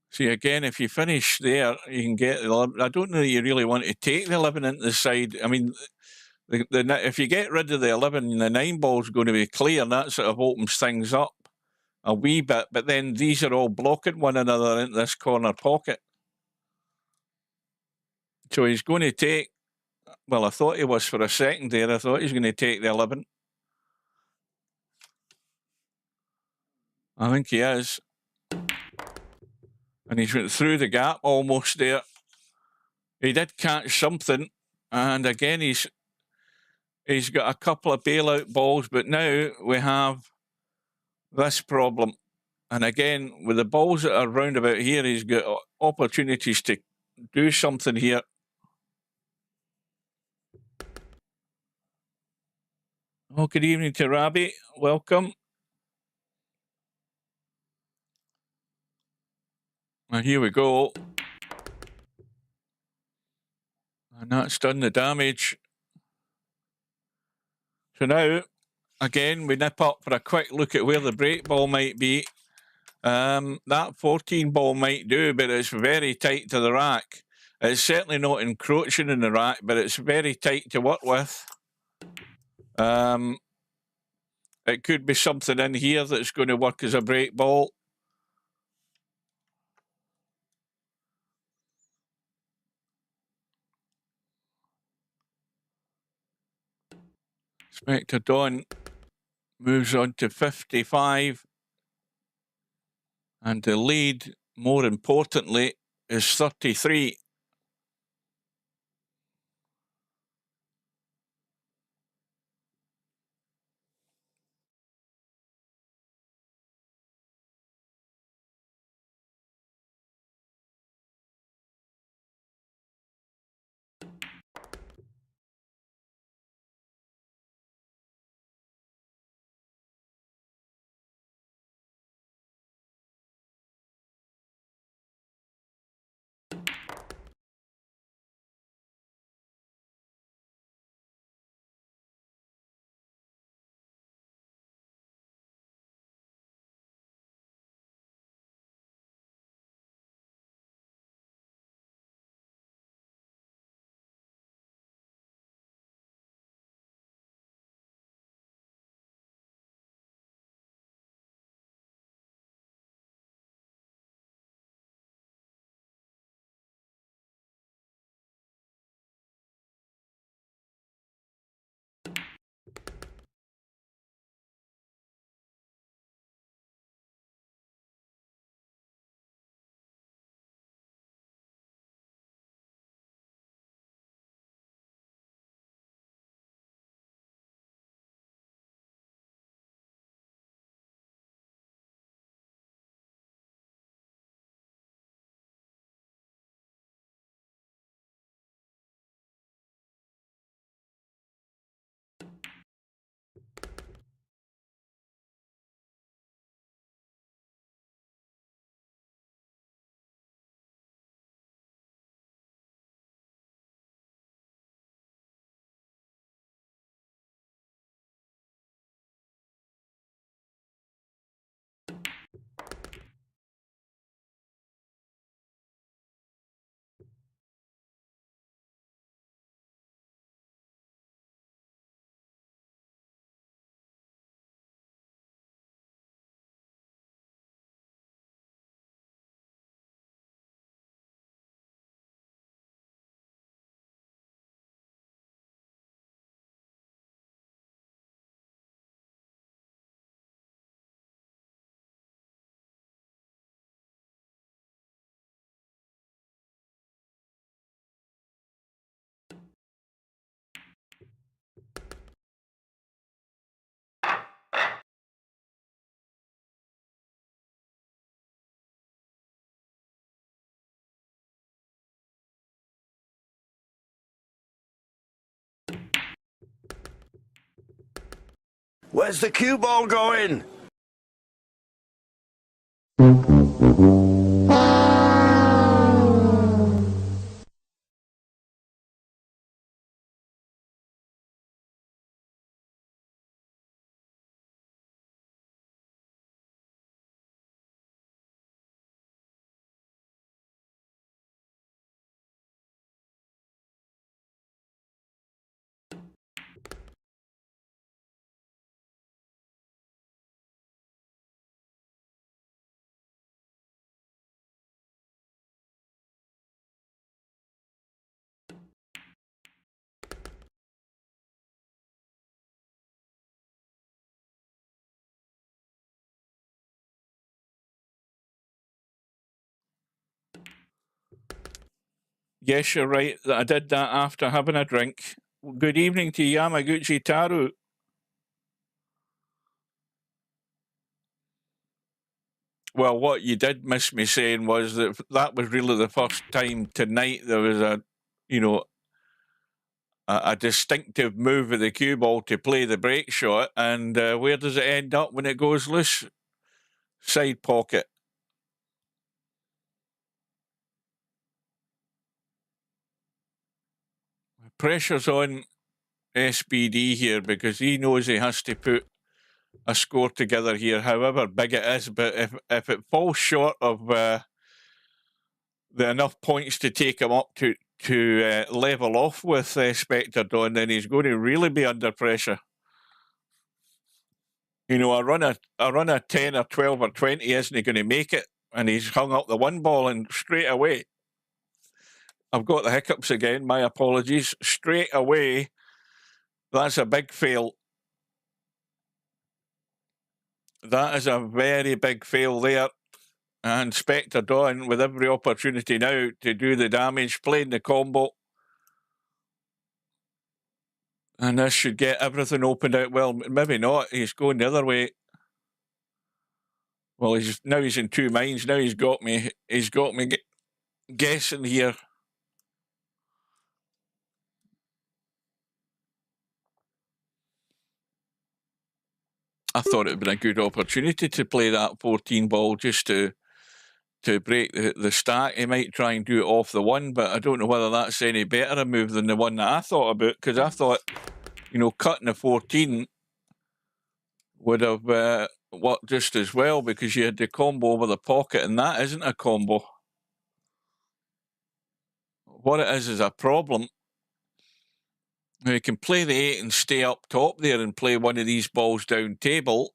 See, again, if you finish there, you can get the 11. I don't know that you really want to take the 11 into the side. I mean, if you get rid of the 11, the 9 ball's going to be clear, and that sort of opens things up a wee bit. But then these are all blocking one another into this corner pocket. So he's going to take, well, I thought he was for a second there. I thought he was going to take the 11. I think he is. And he's went through the gap almost there. He did catch something. And again, he's got a couple of bailout balls, but now we have this problem. And again, with the balls that are round about here, he's got opportunities to do something here. Oh, good evening to Rabi. Welcome. And here we go. And that's done the damage. So now, again, we nip up for a quick look at where the break ball might be. That 14 ball might do, but it's very tight to the rack. It's certainly not encroaching in the rack, but it's very tight to work with. It could be something in here that's going to work as a break ball. Spectredawn moves on to 55. And the lead, more importantly, is 33. Where's the cue ball going? Yes, you're right that I did that after having a drink. Good evening to Yamaguchi Taru. Well, what you did miss me saying was that that was really the first time tonight there was a, you know, a distinctive move of the cue ball to play the break shot. And where does it end up when it goes loose? Side pocket. Pressure's on SBD here because he knows he has to put a score together here, however big it is. But if it falls short of the enough points to take him up to level off with Spectredawn, then he's going to really be under pressure. You know, a run of 10 or 12 or 20 isn't going to make it, and he's hung up the one ball and straight away. I've got the hiccups again, my apologies. Straight away, that's a big fail. That is a very big fail there. And Spectredawn with every opportunity now to do the damage, playing the combo. And this should get everything opened out. Well, maybe not. He's going the other way. Well, he's in two minds. Now he's got me guessing here. I thought it would have been a good opportunity to play that 14 ball just to break the stack. He might try and do it off the one, but I don't know whether that's any better a move than the one that I thought about, because I thought, you know, cutting the 14 would have worked just as well because you had the combo over the pocket, and that isn't a combo. What it is a problem. Now, he can play the 8 and stay up top there and play one of these balls down table,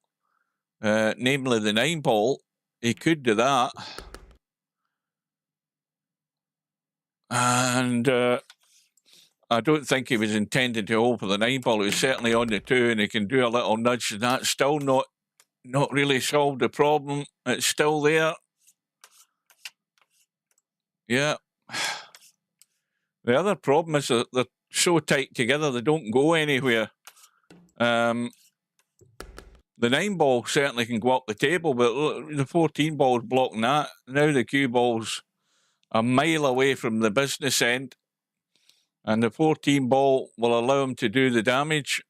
namely the 9 ball. He could do that. And I don't think he was intending to hold for the 9 ball. He was certainly on the 2, and he can do a little nudge, and that's still not really solved the problem. It's still there. Yeah. The other problem is that they're so tight together, they don't go anywhere. The 9 ball certainly can go up the table, but the 14 ball is blocking that. Now the cue ball's a mile away from the business end, and the 14 ball will allow him to do the damage.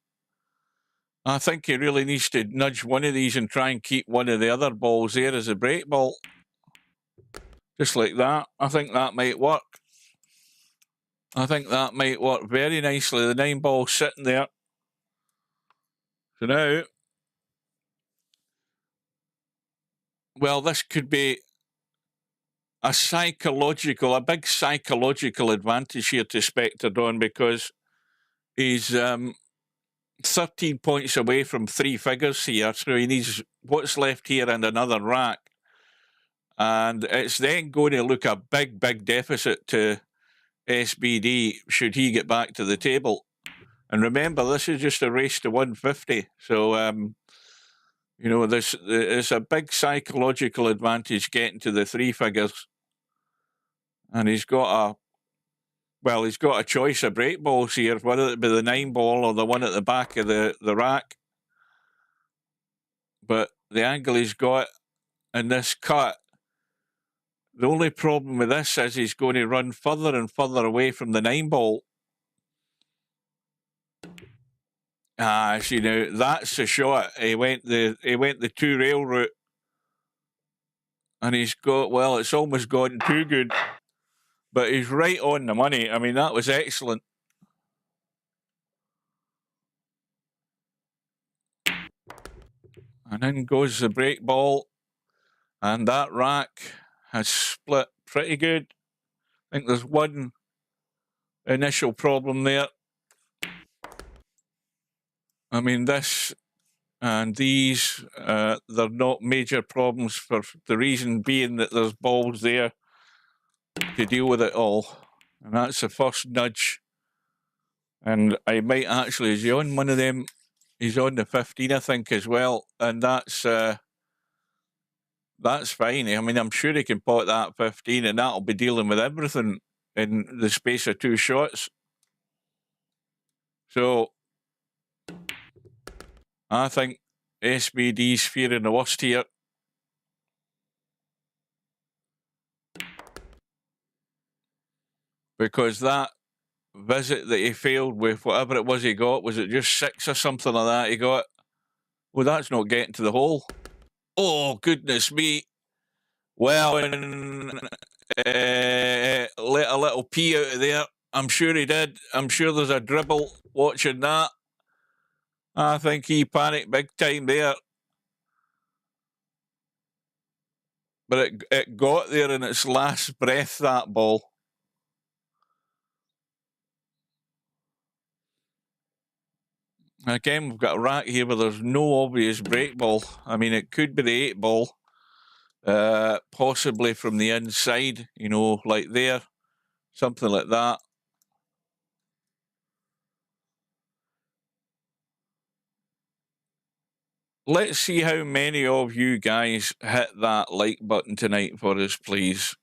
I think he really needs to nudge one of these and try and keep one of the other balls there as a break ball. Just like that. I think that might work. I think that might work very nicely. The 9 ball sitting there. So now, well, this could be a big psychological advantage here to Spectredawn, because he's 13 points away from 3 figures here. So he needs what's left here and another rack. And it's then going to look a big, big deficit to SBD should he get back to the table. And remember, this is just a race to 150. So, you know, there's a big psychological advantage getting to the 3 figures. And he's got a choice of break balls here, whether it be the 9 ball or the one at the back of the rack. But the angle he's got in this cut, the only problem with this is he's going to run further and further away from the 9 ball. See now, that's the shot. He went the 2 rail route, and it's almost gone too good, but he's right on the money. I mean, that was excellent. And in goes the break ball, and that rack has split pretty good. I think there's one initial problem there. I mean, this and these, they're not major problems, for the reason being that there's balls there to deal with it all. And that's the first nudge. And I might actually, is he on one of them? He's on the 15, I think, as well. And that's fine. I mean, I'm sure he can pot that 15, and that'll be dealing with everything. in the space of 2 shots. So I think SBD's fearing the worst here. Because that visit that he failed with, whatever it was he got, was it just 6 or something like that he got? Well, that's not getting to the hole. Oh, goodness me. Well, let a little pee out of there. I'm sure he did. I'm sure there's a dribble watching that. I think he panicked big time there. But it got there in its last breath, that ball. Again, we've got a rack here where there's no obvious break ball. I mean, it could be the 8 ball, possibly from the inside, you know, like there, something like that. Let's see how many of you guys hit that like button tonight for us, please.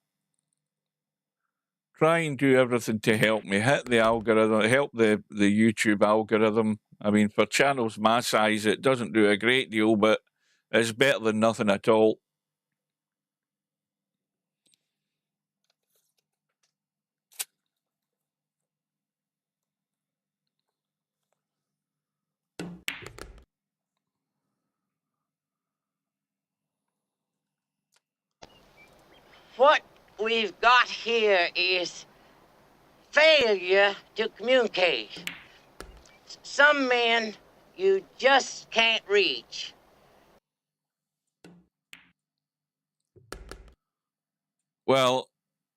Try and do everything to help me. Hit the algorithm, help the YouTube algorithm. I mean, for channels my size, it doesn't do a great deal, but it's better than nothing at all. What we've got here is failure to communicate. Some men you just can't reach. Well,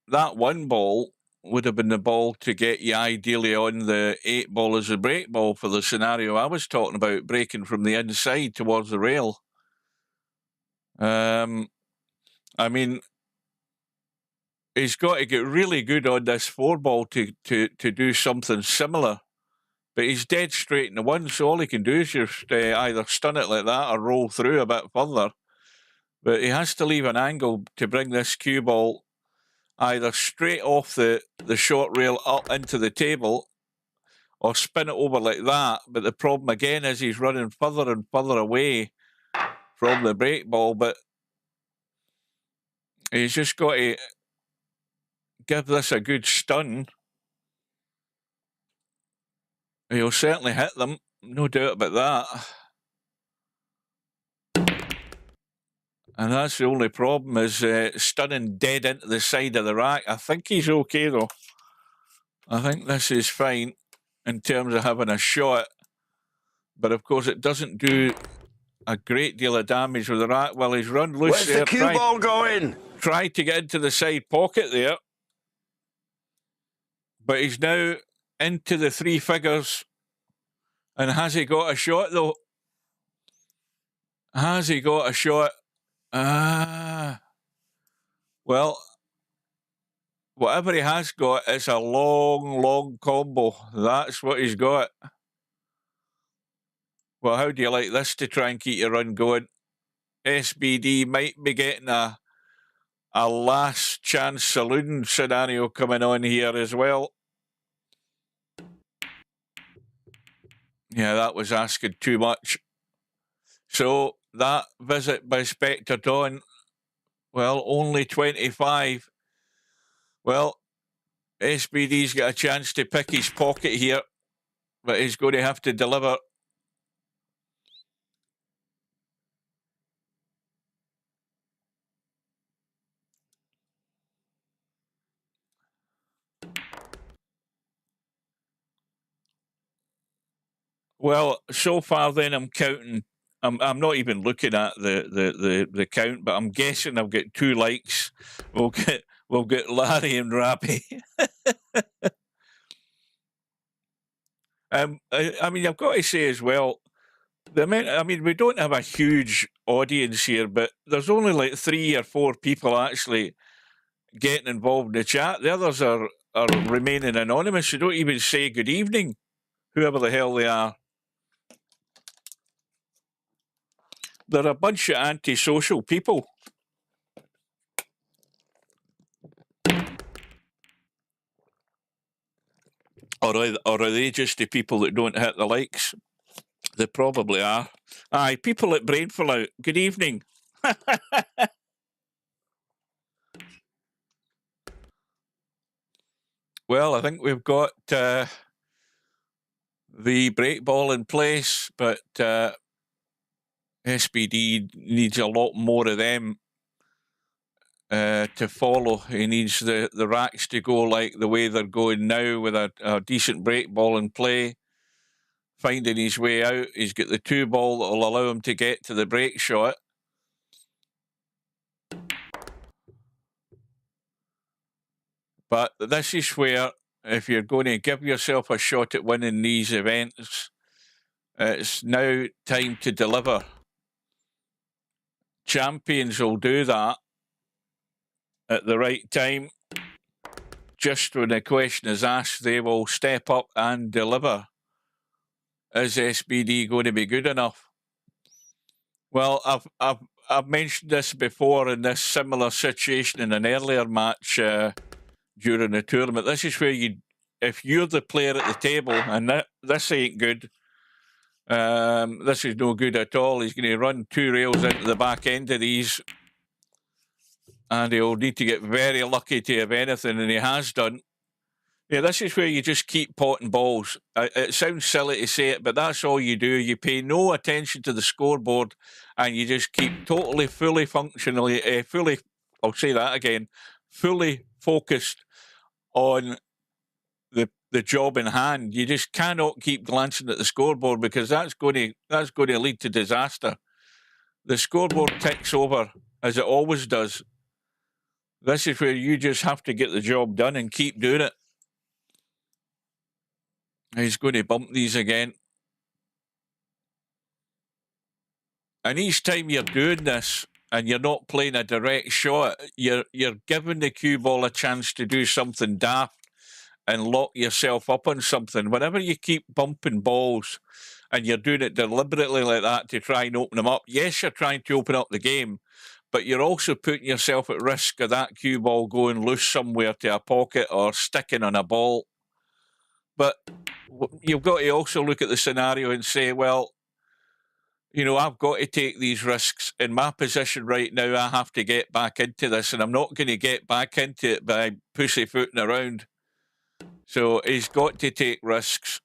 that 1 ball would have been the ball to get you ideally on the 8 ball as a break ball for the scenario I was talking about, breaking from the inside towards the rail. I mean, he's got to get really good on this 4 ball to do something similar. But he's dead straight in the 1, so all he can do is just either stun it like that or roll through a bit further. But he has to leave an angle to bring this cue ball either straight off the short rail up into the table or spin it over like that. But the problem again is he's running further and further away from the break ball. But he's just got to give this a good stun. He'll certainly hit them, no doubt about that. And that's the only problem, is stunning dead into the side of the rack. I think he's okay, though. I think this is fine in terms of having a shot. But, of course, it doesn't do a great deal of damage with the rack. Well, he's run loose. Where's there. the cue ball going? Tried to get into the side pocket there. But he's now into the 3 figures. And has he got a shot, though? Has he got a shot? Well, whatever he has got, it's a long, long combo. That's what he's got. Well, how do you like this to try and keep your run going? SBD might be getting a last chance saloon scenario coming on here as well. Yeah, that was asking too much. So that visit by Spectredawn, well, only 25. Well, SBD's got a chance to pick his pocket here, but he's going to have to deliver. Well, so far then I'm counting. I'm not even looking at the count, but I'm guessing I've got 2 likes. We'll get Larry and Rappy. I mean, I've got to say as well, I mean, we don't have a huge audience here, but there's only like 3 or 4 people actually getting involved in the chat. The others are remaining anonymous. They don't even say good evening, whoever the hell they are. They're a bunch of antisocial people. Or are they just the people that don't hit the likes? They probably are. Aye, people at Brainful Out, good evening. Well, I think we've got the break ball in place, but SBD needs a lot more of them to follow. He needs the racks to go like the way they're going now, with a decent break ball in play, finding his way out. He's got the 2 ball that will allow him to get to the break shot. But this is where, if you're going to give yourself a shot at winning these events, it's now time to deliver. Champions will do that at the right time. Just when the question is asked, they will step up and deliver. Is SBD going to be good enough? Well, I've mentioned this before in this similar situation in an earlier match during the tournament. This is where if you're the player at the table, and this ain't good, this is no good at all. He's going to run 2 rails into the back end of these, and he'll need to get very lucky to have anything, and he has done. Yeah, this is where you just keep potting balls. It sounds silly to say it, but that's all you do. You pay no attention to the scoreboard, and you just keep totally, fully functionally, I'll say that again, fully focused on the job in hand. You just cannot keep glancing at the scoreboard, because that's going to lead to disaster. The scoreboard ticks over, as it always does. This is where you just have to get the job done and keep doing it. He's going to bump these again. And each time you're doing this and you're not playing a direct shot, you're giving the cue ball a chance to do something daft and lock yourself up on something. Whenever you keep bumping balls and you're doing it deliberately like that to try and open them up, yes, you're trying to open up the game, but you're also putting yourself at risk of that cue ball going loose somewhere to a pocket or sticking on a ball. But you've got to also look at the scenario and say, well, you know, I've got to take these risks. In my position right now, I have to get back into this, and I'm not going to get back into it by pussyfooting around. So he's got to take risks,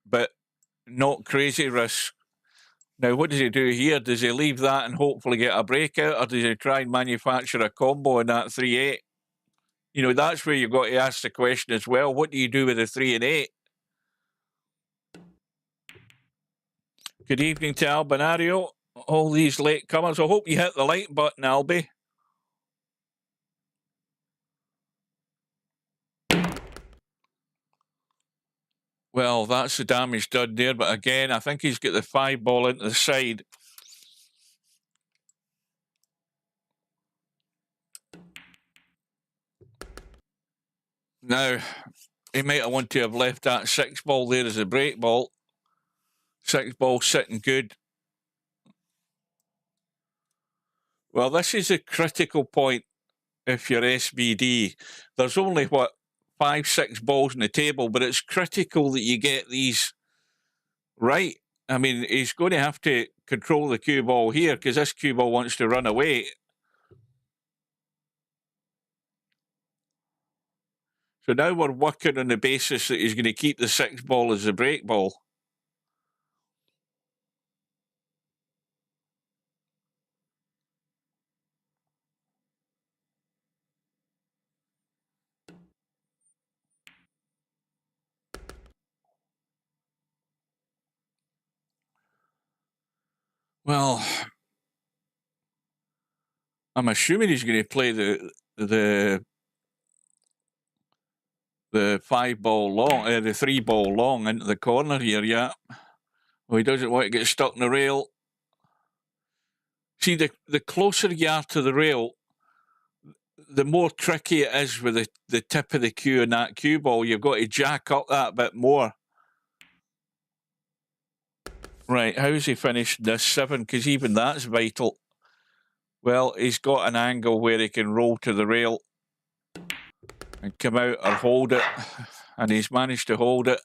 but not crazy risks. Now, what does he do here? Does he leave that and hopefully get a breakout, or does he try and manufacture a combo in that 3-8? You know, that's where you've got to ask the question as well. What do you do with a 3 and 8? Good evening to Albinario. All these late comers. I hope you hit the like button, Albie. Well, that's the damage done there. But again, I think he's got the 5 ball into the side. Now, he might have wanted to have left that 6 ball there as a break ball. 6 ball sitting good. Well, this is a critical point if you're SBD. There's only, 5-6 balls on the table, but it's critical that you get these right. I mean, he's going to have to control the cue ball here, because this cue ball wants to run away. So now we're working on the basis that he's going to keep the 6 ball as a break ball. Well, I'm assuming he's going to play the 5 ball long, the 3 ball long into the corner here, yeah. Well, he doesn't want to get stuck in the rail. See, the closer you are to the rail, the more tricky it is with the tip of the cue and that cue ball. You've got to jack up that bit more. Right, how's he finished this 7? Because even that's vital. Well, he's got an angle where he can roll to the rail. and come out or hold it, and he's managed to hold it.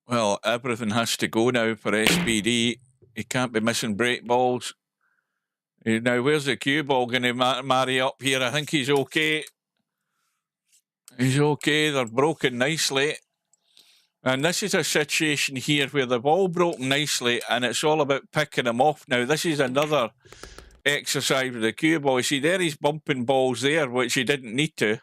Well, everything has to go now for SPD. He can't be missing break balls. Now, where's the cue ball going to marry up here? I think he's okay. He's okay. They're broken nicely. And this is a situation here where they've all broken nicely, and it's all about picking them off. Now, this is another exercise with the cue ball. You see, there he's bumping balls there, which he didn't need to.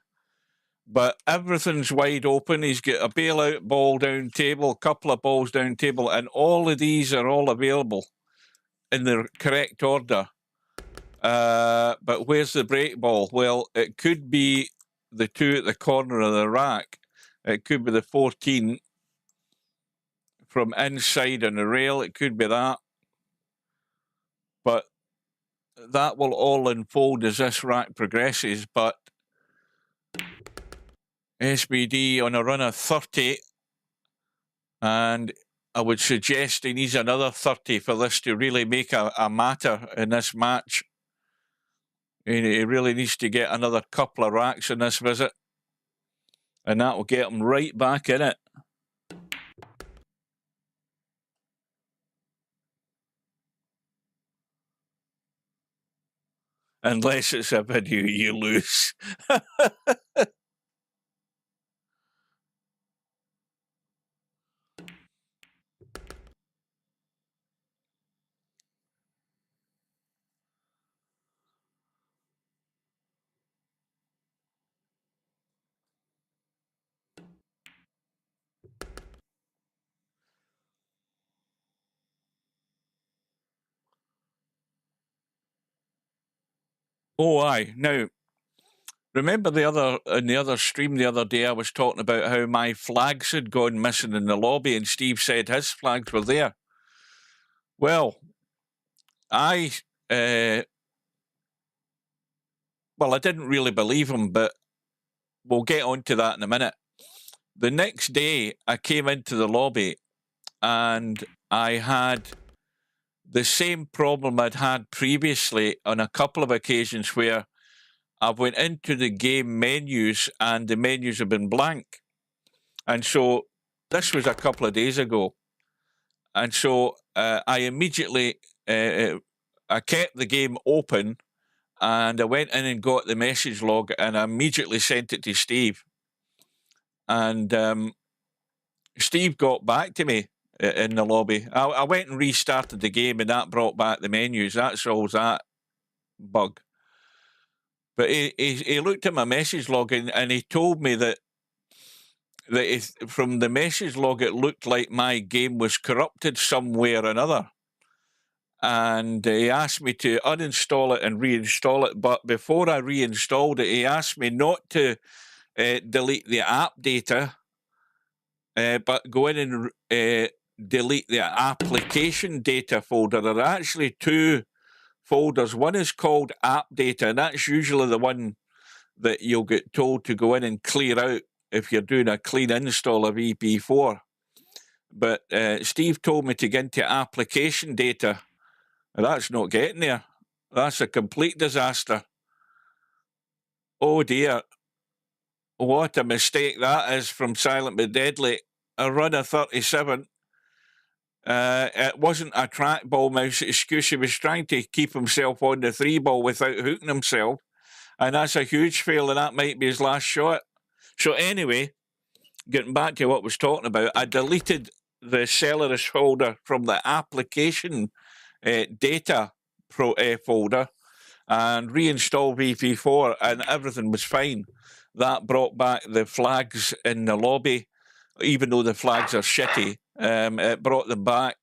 But everything's wide open. He's got a bailout ball down table, a couple of balls down table, and all of these are all available in the correct order. But where's the break ball? Well, it could be the two at the corner of the rack. It could be the 14 from inside on the rail. It could be that. But that will all unfold as this rack progresses. But SBD on a run of 30, and I would suggest he needs another 30 for this to really make a matter in this match. He really needs to get another couple of racks in this visit, and that will get him right back in it. Unless it's a video you lose. Oh, aye. Now, remember in the other stream the other day, I was talking about how my flags had gone missing in the lobby, and Steve said his flags were there. Well, I didn't really believe him, but we'll get onto that in a minute. The next day, I came into the lobby, and I had the same problem I'd had previously on a couple of occasions where I went into the game menus and the menus have been blank. And so this was a couple of days ago. And so I immediately, I kept the game open, and I went in and got the message log, and I immediately sent it to Steve. And Steve got back to me in the lobby. I went and restarted the game, and that brought back the menus. That solves that bug. But he looked at my message log, and he told me that from the message log, it looked like my game was corrupted some way or another. And he asked me to uninstall it and reinstall it. But before I reinstalled it, he asked me not to delete the app data, but go in and delete the application data folder. There are actually two folders. One is called app data, and that's usually the one that you'll get told to go in and clear out if you're doing a clean install of VP4. But Steve told me to get into application data, and that's not getting there. That's a complete disaster. Oh dear. What a mistake that is from Silent but Deadly. A run of 37. It wasn't a trackball mouse excuse. He was trying to keep himself on the 3-ball without hooking himself. And that's a huge fail, and that might be his last shot. So anyway, getting back to what I was talking about, I deleted the Celerus folder from the application data folder and reinstalled VP4, and everything was fine. That brought back the flags in the lobby, even though the flags are shitty. It brought them back.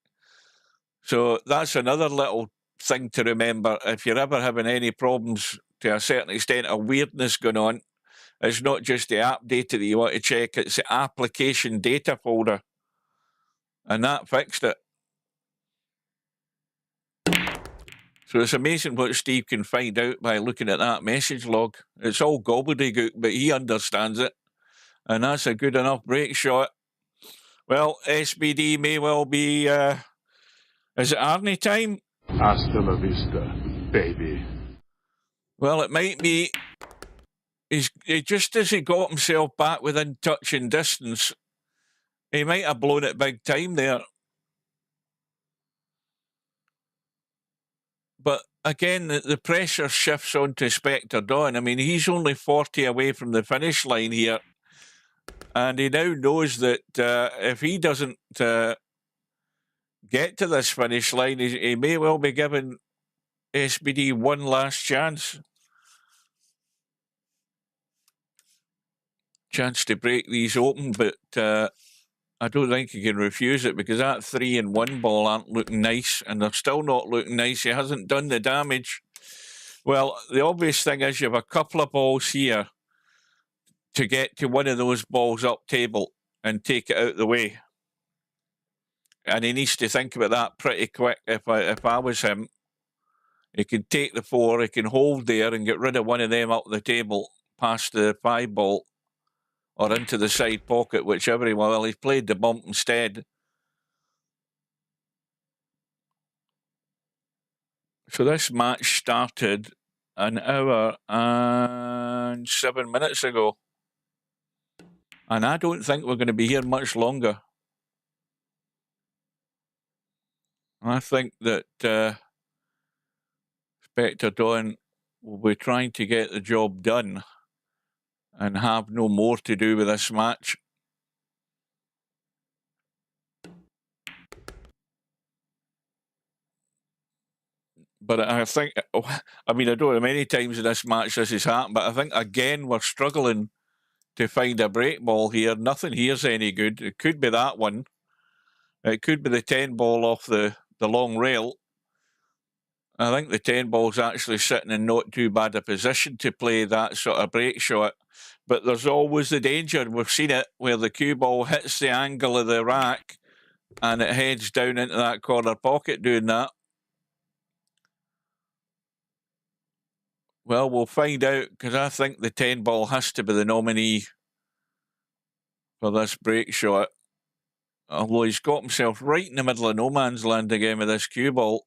So that's another little thing to remember. If you're ever having any problems to a certain extent of weirdness going on, it's not just the app data that you want to check, it's the application data folder. And that fixed it. So it's amazing what Steve can find out by looking at that message log. It's all gobbledygook, but he understands it. And that's a good enough break shot. Well, SBD may well be... is it Arnie time? Hasta la vista, baby. Well, it might be. Just as he got himself back within touching distance, he might have blown it big time there. But again, the pressure shifts onto Spectredawn. I mean, he's only 40 away from the finish line here. And he now knows that if he doesn't get to this finish line, he may well be giving SBD one last chance. Chance to break these open, but I don't think he can refuse it, because that 3-1 ball aren't looking nice, and they're still not looking nice. He hasn't done the damage. Well, the obvious thing is you have a couple of balls here to get to one of those balls up table and take it out the way. And he needs to think about that pretty quick. If I was him, he can take the 4, he can hold there and get rid of one of them up the table past the 5 ball or into the side pocket, whichever he will. Well, he's played the bump instead. So this match started an hour and 7 minutes ago. And I don't think we're going to be here much longer. I think that Spectredawn will be trying to get the job done and have no more to do with this match. But I think, I mean, I don't know how many times in this match this has happened, but I think, again, we're struggling to find a break ball here. Nothing here's any good. It could be that one. It could be the 10 ball off the long rail. I think the 10 ball's actually sitting in not too bad a position to play that sort of break shot. But there's always the danger, we've seen it, where the cue ball hits the angle of the rack and it heads down into that corner pocket doing that. Well, we'll find out, because I think the 10 ball has to be the nominee for this break shot. Although he's got himself right in the middle of no man's land again with this cue ball.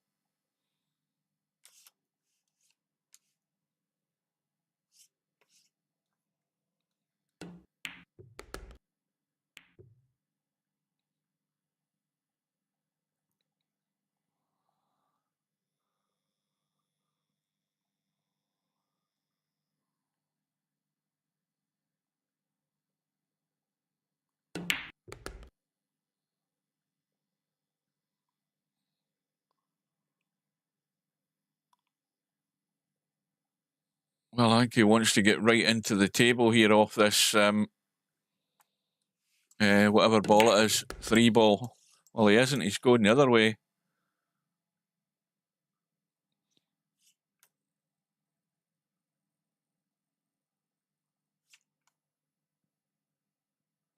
Well, I think he wants to get right into the table here off this, whatever ball it is, 3 ball. Well, he isn't. He's going the other way.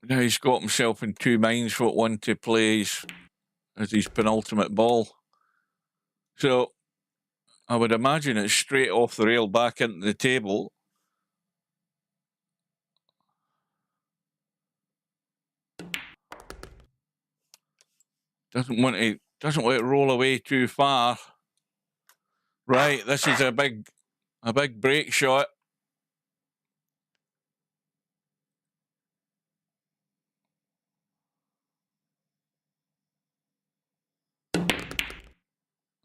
Now he's got himself in 2 minds what one to play as his penultimate ball. So I would imagine it's straight off the rail back into the table. Doesn't want to roll away too far. Right, this is a big break shot.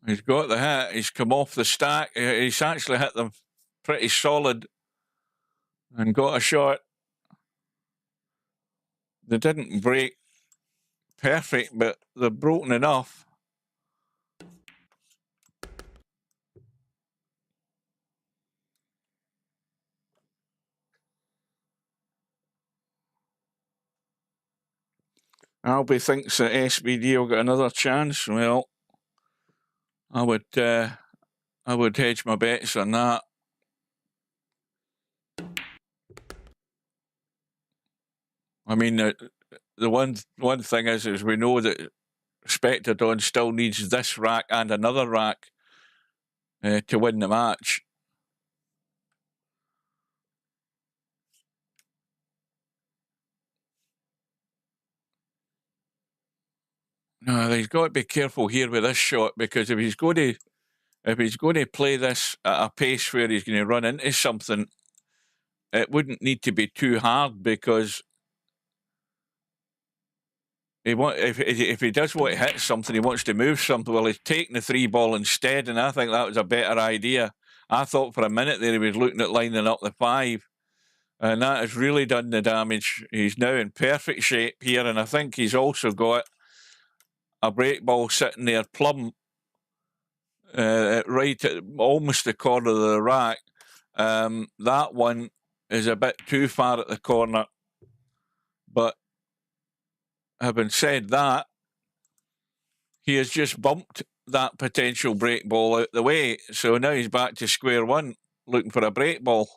He's got the hit. He's come off the stack. He's actually hit them pretty solid and got a shot. They didn't break perfect, but they're broken enough. Albie thinks that SBD will get another chance. Well, I would hedge my bets on that. I mean, the one thing is we know that Spectredawn still needs this rack and another rack to win the match. No, he's got to be careful here with this shot, because if he's going to if he's going to play this at a pace where he's going to run into something, it wouldn't need to be too hard, because if he does want to hit something, he wants to move something, well, he's taking the 3-ball instead, and I think that was a better idea. I thought for a minute there he was looking at lining up the 5, and that has really done the damage. He's now in perfect shape here, and I think he's also got a break ball sitting there plumb right at almost the corner of the rack. That one is a bit too far at the corner, but having said that, he has just bumped that potential break ball out the way, so now he's back to square one, looking for a break ball.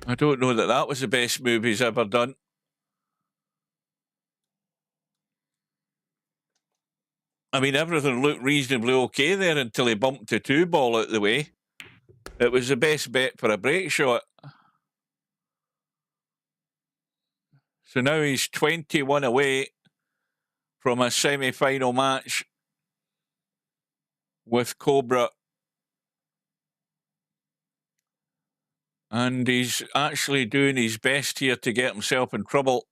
I don't know that that was the best move he's ever done. I mean, everything looked reasonably okay there until he bumped the 2-ball out the way. It was the best bet for a break shot. So now he's 21 away from a semi-final match with Cobra. And he's actually doing his best here to get himself in trouble.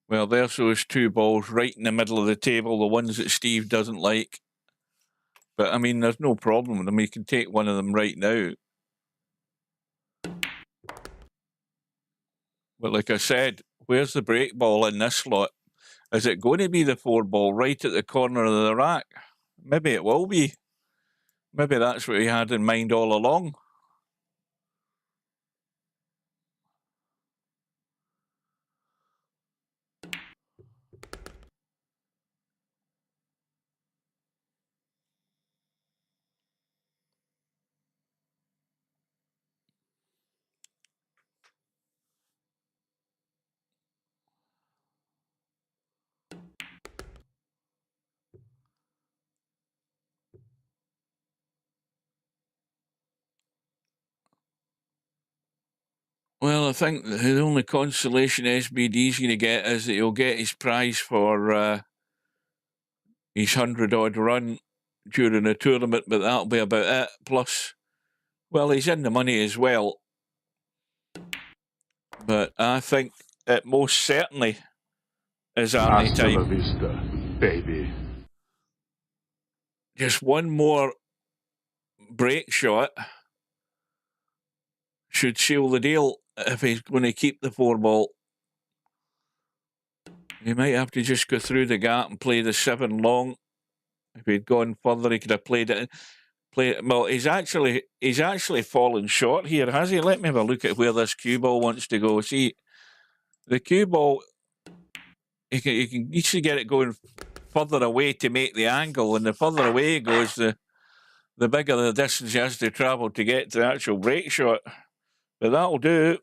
Well, there's those 2 balls right in the middle of the table, the ones that Steve doesn't like. But, I mean, there's no problem with them. He can take one of them right now. But like I said, where's the break ball in this slot? Is it going to be the 4-ball right at the corner of the rack? Maybe it will be. Maybe that's what he had in mind all along. Well, I think the only consolation SBD's going to get is that he'll get his prize for his 100-odd run during the tournament, but that'll be about it. Plus, well, he's in the money as well. But I think it most certainly is Arnie Hasta la time. vista, baby. Just one more break shot should seal the deal if he's going to keep the 4-ball. He might have to just go through the gap and play the 7 long. If he'd gone further, he could have played it. Well, he's actually fallen short here, has he? Let me have a look at where this cue ball wants to go. See, the cue ball, he can easily get it going further away to make the angle, and the further away he goes, the bigger the distance he has to travel to get to the actual break shot. But that'll do.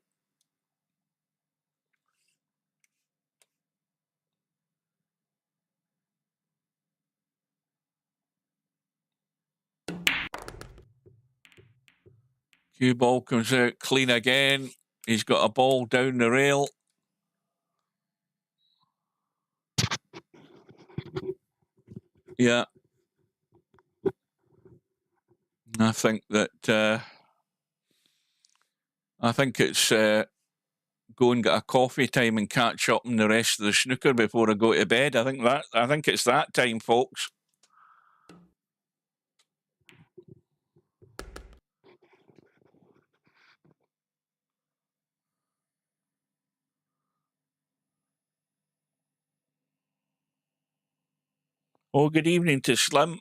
Cue ball comes out clean again. He's got a ball down the rail. Yeah. I think that it's go and get a coffee time and catch up on the rest of the snooker before I go to bed. I think it's that time, folks. Oh, good evening to Slim.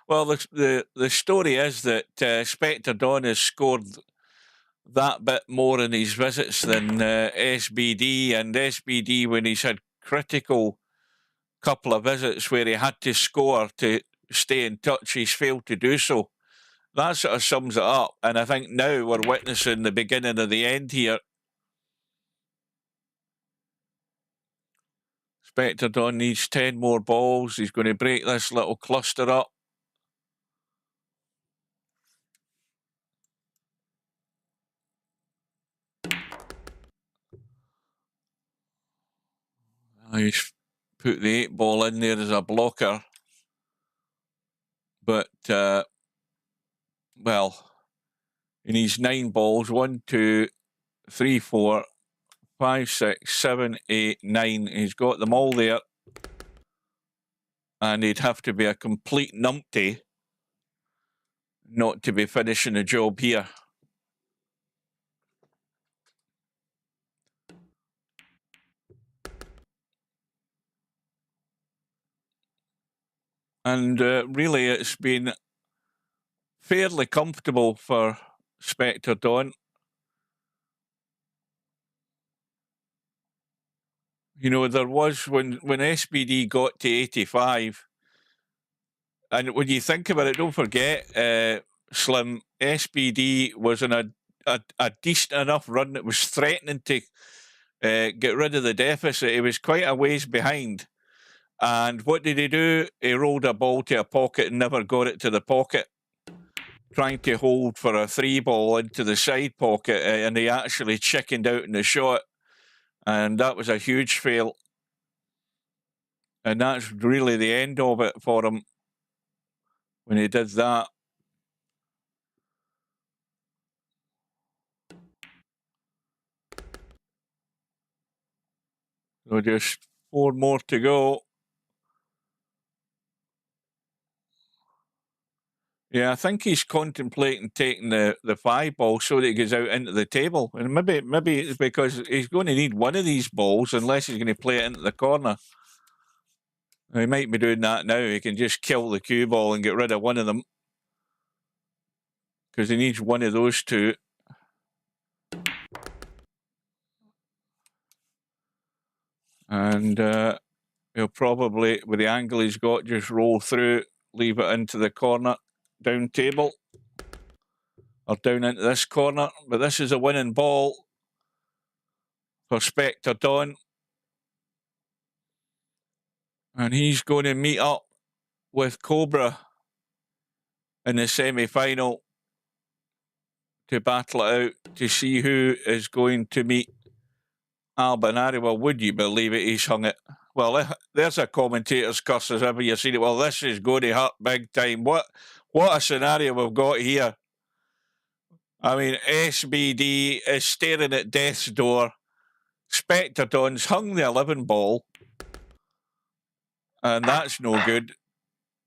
Well, the story is that Spectredawn has scored that bit more in his visits than SBD, and SBD, when he's had critical couple of visits where he had to score to stay in touch, he's failed to do so. That sort of sums it up, and I think now we're witnessing the beginning of the end here. Spectredawn needs 10 more balls. He's going to break this little cluster up. He's put the 8 ball in there as a blocker. But, well, he needs 9 balls. 1, 2, 3, 4, 5, 6, 7, 8, 9. He's got them all there. And he'd have to be a complete numpty not to be finishing the job here. And really, it's been fairly comfortable for Spectredawn. You know, there was, when SBD got to 85, and when you think about it, don't forget, Slim, SBD was in a decent enough run that was threatening to get rid of the deficit. He was quite a ways behind. And what did he do? He rolled a ball to a pocket and never got it to the pocket, trying to hold for a 3 ball into the side pocket, and he actually chickened out in the shot. And that was a huge fail. And that's really the end of it for him when he did that. So just 4 more to go. Yeah, I think he's contemplating taking the 5 ball so that he goes out into the table. And maybe it's because he's going to need one of these balls unless he's going to play it into the corner. He might be doing that now. He can just kill the cue ball and get rid of one of them, because he needs one of those 2. And he'll probably, with the angle he's got, just roll through, leave it into the corner, down table, or down into this corner. But this is a winning ball for Spectredawn. And he's going to meet up with Cobra in the semi-final to battle it out to see who is going to meet Albinari. Well, would you believe it? He's hung it. Well, there's a commentator's curse as ever you seen it. Well, this is going to hurt big time. What a scenario we've got here. I mean, SBD is staring at death's door. Spectredawn's hung the 11 ball. And that's no good.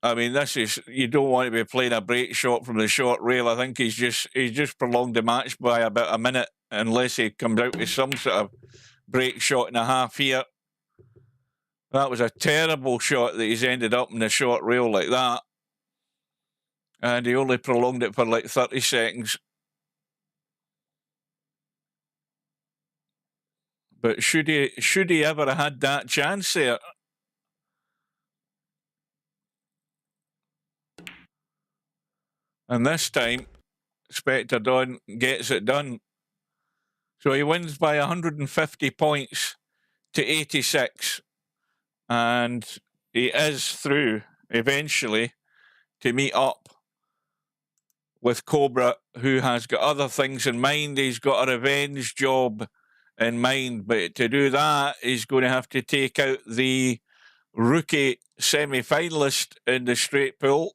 I mean, this is, you don't want to be playing a break shot from the short rail. I think he's just prolonged the match by about a minute, unless he comes out with some sort of break shot and a half here. That was a terrible shot that he's ended up in the short rail like that. And he only prolonged it for like 30 seconds. But should he ever have had that chance there? And this time, Spectredawn gets it done. So he wins by 150 points to 86. And he is through, eventually, to meet up with Cobra, who has got other things in mind. He's got a revenge job in mind. But to do that, he's going to have to take out the rookie semi-finalist in the straight pool.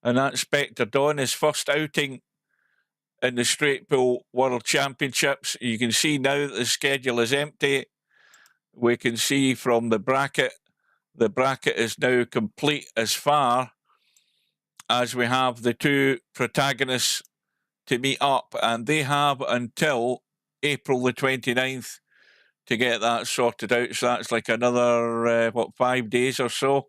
And that's Spectredawn, his first outing in the straight pool World Championships. You can see now that the schedule is empty. We can see from the bracket is now complete as far as we have the 2 protagonists to meet up, and they have until April the 29th to get that sorted out. So that's like another, 5 days or so.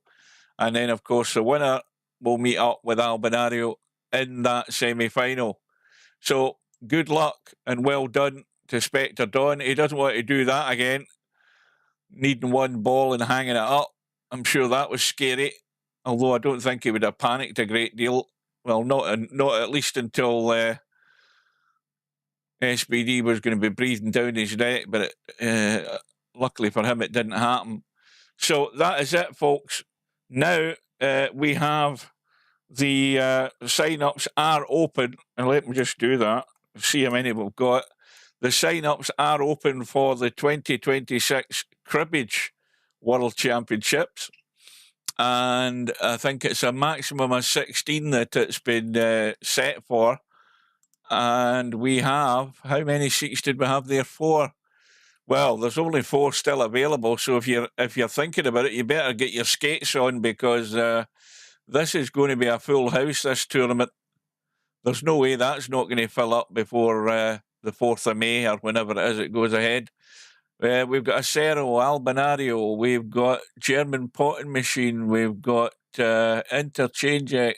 And then, of course, the winner will meet up with Albinario in that semi-final. So good luck and well done to Spectredawn. He doesn't want to do that again, needing 1 ball and hanging it up. I'm sure that was scary, although I don't think he would have panicked a great deal. Well, not at least until SBD was going to be breathing down his neck, but luckily for him, it didn't happen. So that is it, folks. Now we have the sign-ups are open, and let me just do that, see how many we've got. The sign-ups are open for the 2026 cribbage World Championships. And I think it's a maximum of 16 that it's been set for. And we have, how many seats did we have there? 4. Well, there's only 4 still available. So if you're thinking about it, you better get your skates on, because this is going to be a full house, this tournament. There's no way that's not going to fill up before the 4th of May or whenever it is it goes ahead. We've got Acero, Albinario, we've got German Potting Machine, we've got Interchangex,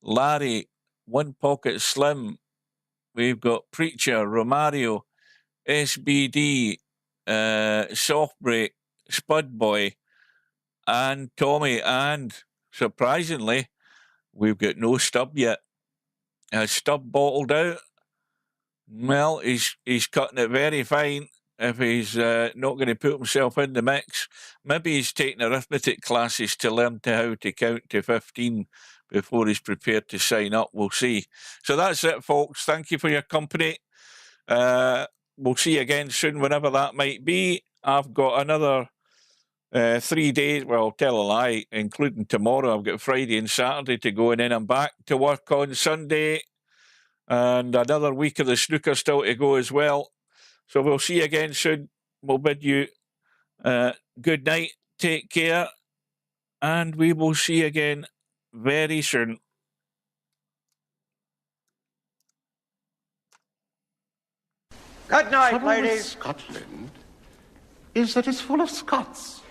Larry, One Pocket Slim, we've got Preacher, Romario, SBD, Softbreak, Spudboy, and Tommy, and surprisingly, we've got no Stub yet. Has Stub bottled out? Well, he's cutting it very fine. If he's not going to put himself in the mix, maybe he's taking arithmetic classes to learn how to count to 15 before he's prepared to sign up. We'll see. So that's it, folks. Thank you for your company. We'll see you again soon, whenever that might be. I've got another 3 days, well, tell a lie, including tomorrow. I've got Friday and Saturday to go, and then I'm back to work on Sunday. And another week of the snooker still to go as well. So we'll see you again soon. We'll bid you good night, take care, and we will see you again very soon. Good night, Trouble ladies. with Scotland is that it's full of Scots.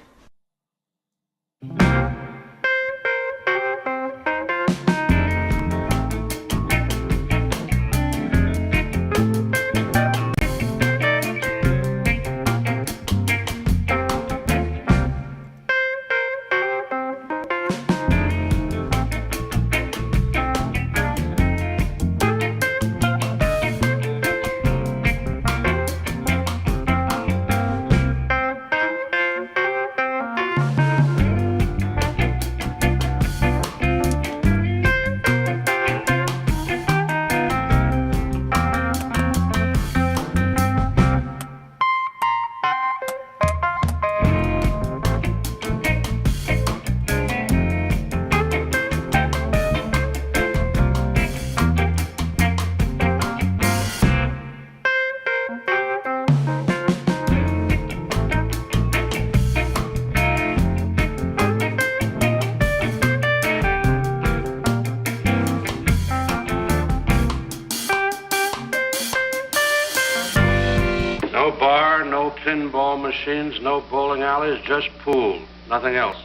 No bar, no pinball machines, no bowling alleys, just pool. Nothing else.